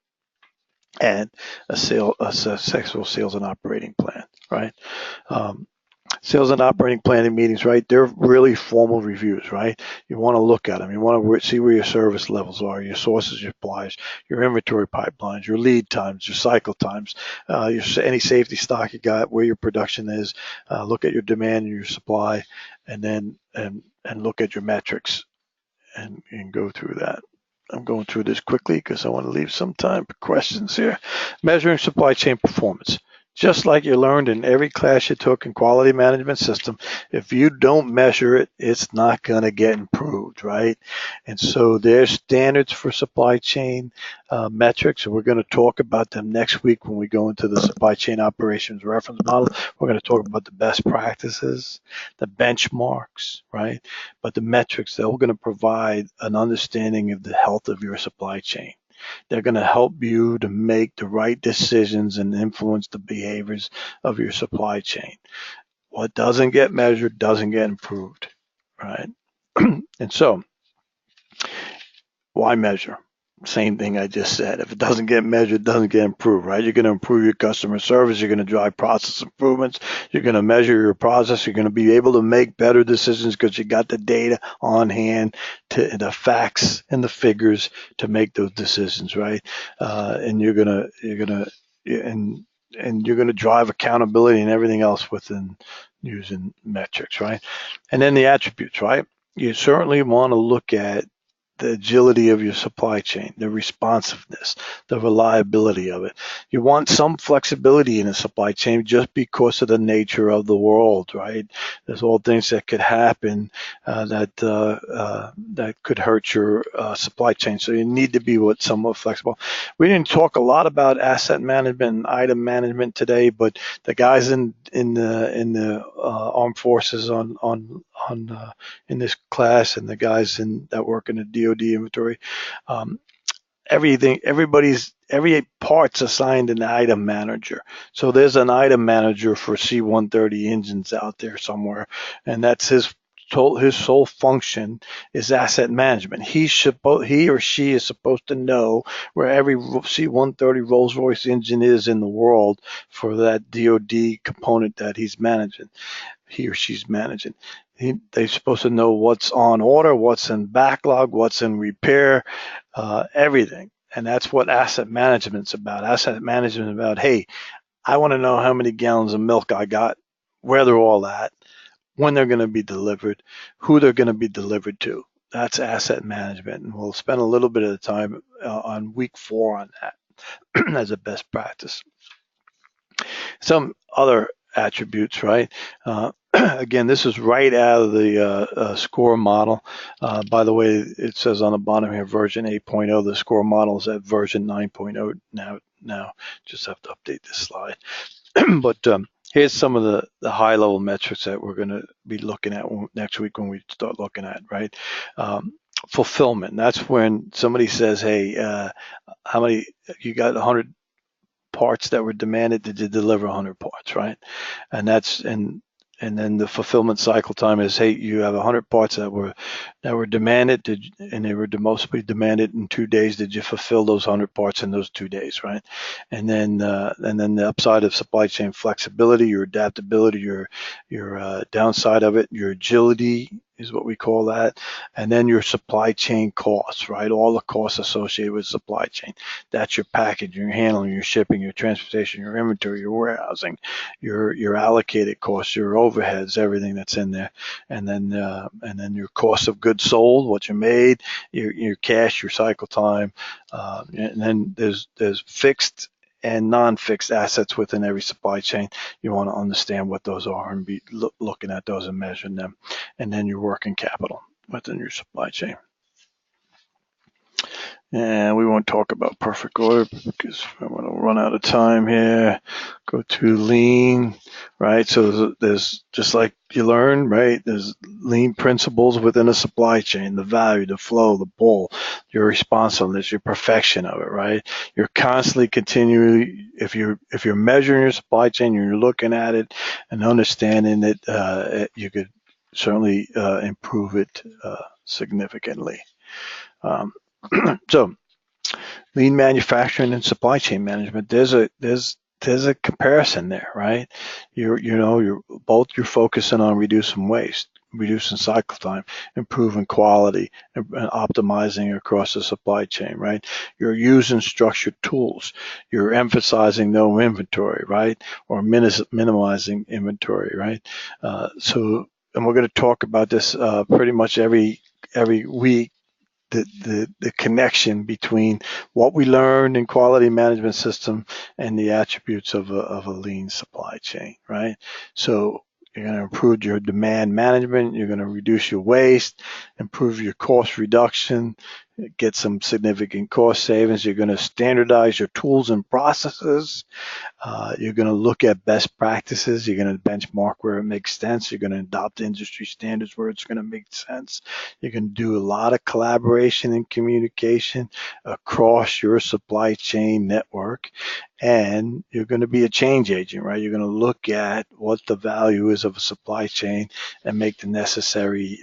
and a successful sales and operating plan, right? Sales and operating planning meetings, right? They're really formal reviews, right? You want to look at them. You want to see where your service levels are, your sources, your supplies, your inventory pipelines, your lead times, your cycle times, any safety stock you got, where your production is. Look at your demand and your supply, and then and look at your metrics and go through that. I'm going through this quickly because I want to leave some time for questions here. Measuring supply chain performance. Just like you learned in every class you took in quality management system, if you don't measure it, it's not going to get improved, right? And so there's standards for supply chain metrics, and we're going to talk about them next week when we go into the supply chain operations reference model. We're going to talk about the best practices, the benchmarks, right? But the metrics, they're going to provide an understanding of the health of your supply chain. They're going to help you to make the right decisions and influence the behaviors of your supply chain. What doesn't get measured doesn't get improved, right? And so, why measure? Same thing I just said. If it doesn't get measured, it doesn't get improved, right? You're going to improve your customer service. You're going to drive process improvements. You're going to measure your process. You're going to be able to make better decisions because you got the data on hand, the facts and the figures to make those decisions, right? And you're going to drive accountability and everything else within using metrics, right? And then the attributes, right? You certainly want to look at the agility of your supply chain, the responsiveness, the reliability of it. You want some flexibility in the supply chain just because of the nature of the world, right? There's all things that could happen that could hurt your supply chain. So you need to be somewhat flexible. We didn't talk a lot about asset management and item management today, but the guys in the armed forces in this class and the guys that work in the DoD inventory, every part's assigned an item manager. So there's an item manager for C-130 engines out there somewhere, and that's his sole function is asset management. He or she is supposed to know where every C-130 Rolls-Royce engine is in the world for that DoD component that he or she's managing. They're supposed to know what's on order, what's in backlog, what's in repair, everything. And that's what asset management's about. Asset management is about, hey, I want to know how many gallons of milk I got, where they're all at, when they're going to be delivered, who they're going to be delivered to. That's asset management. And we'll spend a little bit of the time on week 4 on that. as a best practice. Some other attributes, right? Again, this is right out of the SCORE model. By the way, it says on the bottom here, version 8.0. The SCORE model is at version 9.0 now. Just have to update this slide. But here's some of the high-level metrics that we're going to be looking at next week when we start looking at, right? Fulfillment. That's when somebody says, hey, how many, you got 100 parts that were demanded, did you deliver 100 parts, right? And then the fulfillment cycle time is, hey, you have 100 parts that were demanded, and they were mostly demanded in 2 days. Did you fulfill those 100 parts in those 2 days, right? And then the upside of supply chain flexibility, your adaptability, your downside of it, your agility is what we call that, and then your supply chain costs, right? All the costs associated with supply chain. That's your packaging, your handling, your shipping, your transportation, your inventory, your warehousing, your allocated costs, your overheads, everything that's in there, and then your cost of goods sold, what you made, your cash, your cycle time, and then there's fixed and non-fixed assets within every supply chain. You want to understand what those are and be looking at those and measuring them, and then your working capital within your supply chain. And we won't talk about perfect order because I want to run out of time here. Go to lean, right? So there's just like you learn, right? There's lean principles within a supply chain, the value, the flow, the pull, your responsiveness, your perfection of it, right? You're constantly continually, if you're measuring your supply chain, you're looking at it and understanding that you could certainly improve it significantly. So lean manufacturing and supply chain management, there's a comparison there, right? You're focusing on reducing waste, reducing cycle time, improving quality, and optimizing across the supply chain, right? You're using structured tools. You're emphasizing no inventory, right? Or minimizing inventory, right? And we're going to talk about this pretty much every week. The connection between what we learned in quality management system and the attributes of a lean supply chain, right? So you're going to improve your demand management, you're going to reduce your waste, improve your cost reduction, get some significant cost savings. You're going to standardize your tools and processes. You're going to look at best practices. You're going to benchmark where it makes sense. You're going to adopt industry standards where it's going to make sense. You can do a lot of collaboration and communication across your supply chain network. And you're going to be a change agent, right? You're going to look at what the value is of a supply chain and make the necessary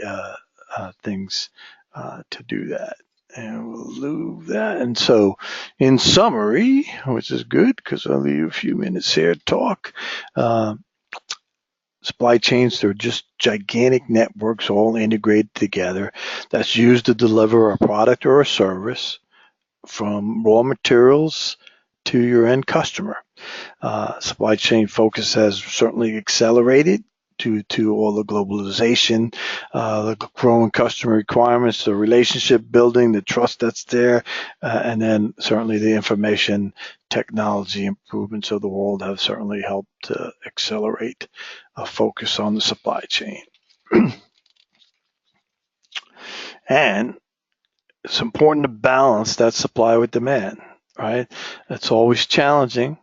things to do that. And we'll move that. And so, in summary, which is good because I'll leave a few minutes here to talk. Supply chains, they're just gigantic networks all integrated together that's used to deliver a product or a service from raw materials to your end customer. Supply chain focus has certainly accelerated due to all the globalization, the growing customer requirements, the relationship building, the trust that's there, and then certainly the information technology improvements of the world have certainly helped to accelerate a focus on the supply chain. And it's important to balance that supply with demand, right? It's always challenging.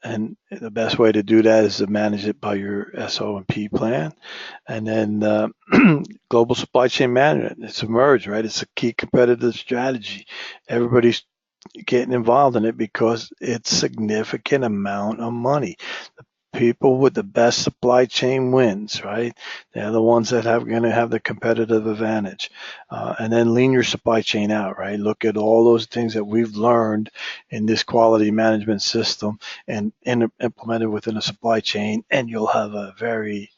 And the best way to do that is to manage it by your SO&P plan. And then global supply chain management, it's emerged, right? It's a key competitive strategy. Everybody's getting involved in it because it's a significant amount of money. The people with the best supply chain wins, right? They're the ones that are going to have the competitive advantage. And then lean your supply chain out, right? Look at all those things that we've learned in this quality management system and implement it within a supply chain, and you'll have a very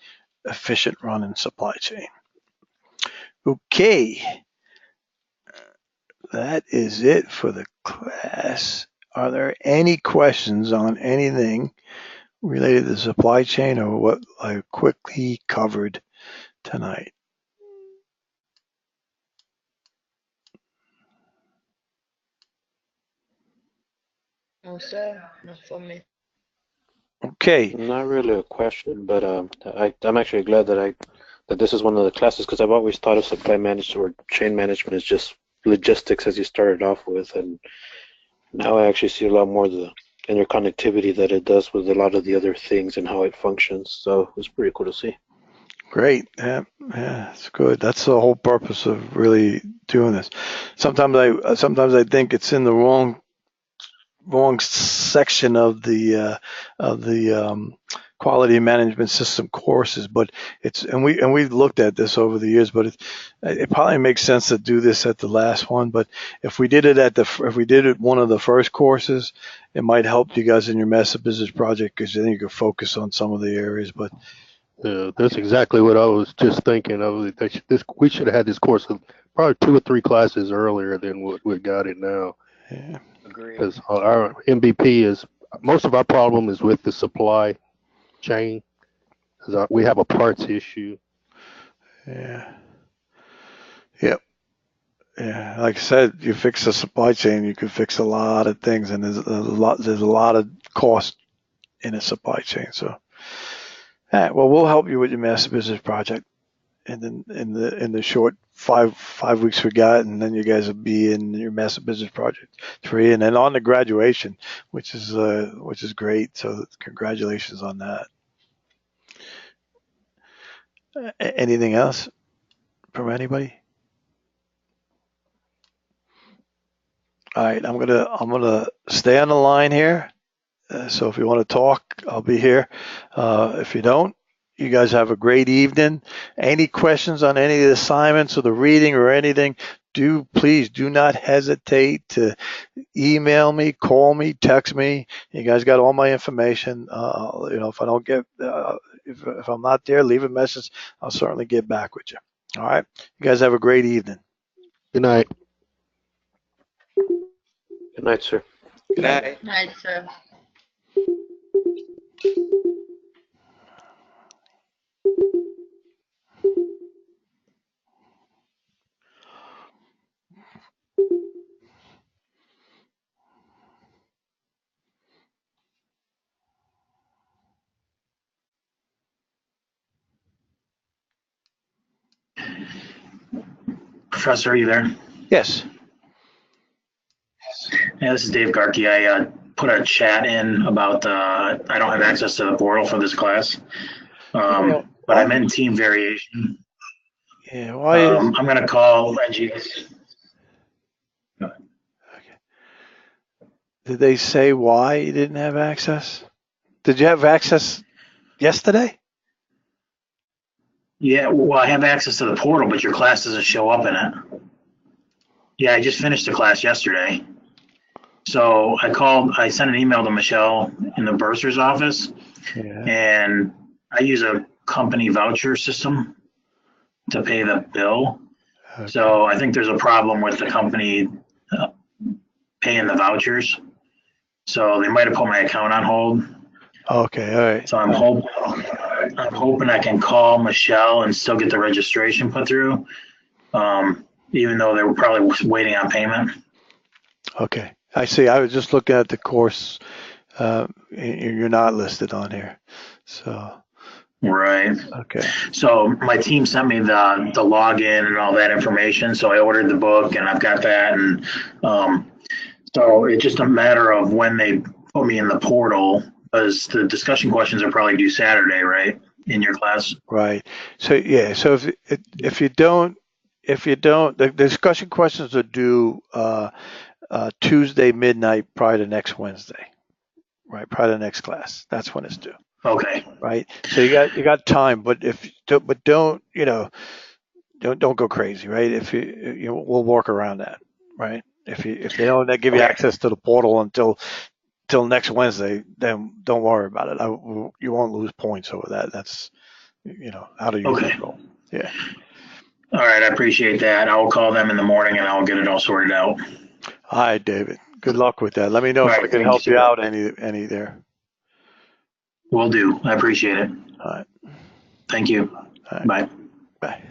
efficient running supply chain. Okay, that is it for the class. Are there any questions on anything related to the supply chain or what I quickly covered tonight? No, sir. Not for me. Okay. Not really a question, but I'm actually glad that this is one of the classes because I've always thought of supply management or chain management as just logistics as you started off with, and now I actually see a lot more of the interconnectivity that it does with a lot of the other things and how it functions. So it's pretty cool to see. Great. Yeah, it's good. That's the whole purpose of really doing this. Sometimes I think it's in the wrong section of the quality management system courses, but we've looked at this over the years, but it probably makes sense to do this at the last one. But if we did it one of the first courses, it might help you guys in your master business project because then you could focus on some of the areas. But That's exactly what I was just thinking of. We should have had this course probably 2 or 3 classes earlier than what we got it now. yeah, Agreed. Because our MVP is most of our problem is with the supply chain. 'Cause we have a parts issue. yeah, yep. Yeah, like I said, you fix the supply chain, you can fix a lot of things, and there's a lot of cost in a supply chain. So, all right, well, we'll help you with your master business project, and then in the short five weeks we got, and then you guys will be in your master business project 3, and then on to graduation, which is great. So, congratulations on that. Anything else from anybody? All right, I'm gonna stay on the line here. So if you want to talk, I'll be here. If you don't, you guys have a great evening. Any questions on any of the assignments or the reading or anything, please do not hesitate to email me, call me, text me. You guys got all my information. If I don't get, if I'm not there, leave a message. I'll certainly get back with you. All right. You guys have a great evening. Good night. Good night, sir. Good night. Night, sir. Professor, are you there? Yes. Yeah, this is Dave Garkey. I put a chat in about I don't have access to the portal for this class, but I'm in team variation. Yeah. Why? I'm going to call NGS. Did they say why you didn't have access? Did you have access yesterday? Yeah, well, I have access to the portal, but your class doesn't show up in it. Yeah, I just finished the class yesterday. So I sent an email to Michelle in the bursar's office, Yeah. and I use a company voucher system to pay the bill. Okay. So I think there's a problem with the company paying the vouchers. So they might have put my account on hold. Okay. All right. So I'm hoping I can call Michelle and still get the registration put through, even though they were probably waiting on payment. Okay. I see. I was just looking at the course. You're not listed on here. So. Right. Okay. So my team sent me the login and all that information. So I ordered the book and I've got that. And so it's just a matter of when they put me in the portal, because the discussion questions are probably due Saturday, right? In your class. Right. So yeah. So if you don't, the discussion questions are due Tuesday midnight prior to next Wednesday. Right. Prior to next class. That's when it's due. Okay. Right. So you got time, but don't go crazy. Right. If we'll work around that. Right. If they don't give you access to the portal until next Wednesday, then don't worry about it. You won't lose points over that. That's out of your control. Yeah. All right, I appreciate that. I will call them in the morning and I'll get it all sorted out. All right, David. Good luck with that. Let me know if I can help you out any there. Will do. I appreciate it. All right. Thank you. All right. Bye. Bye.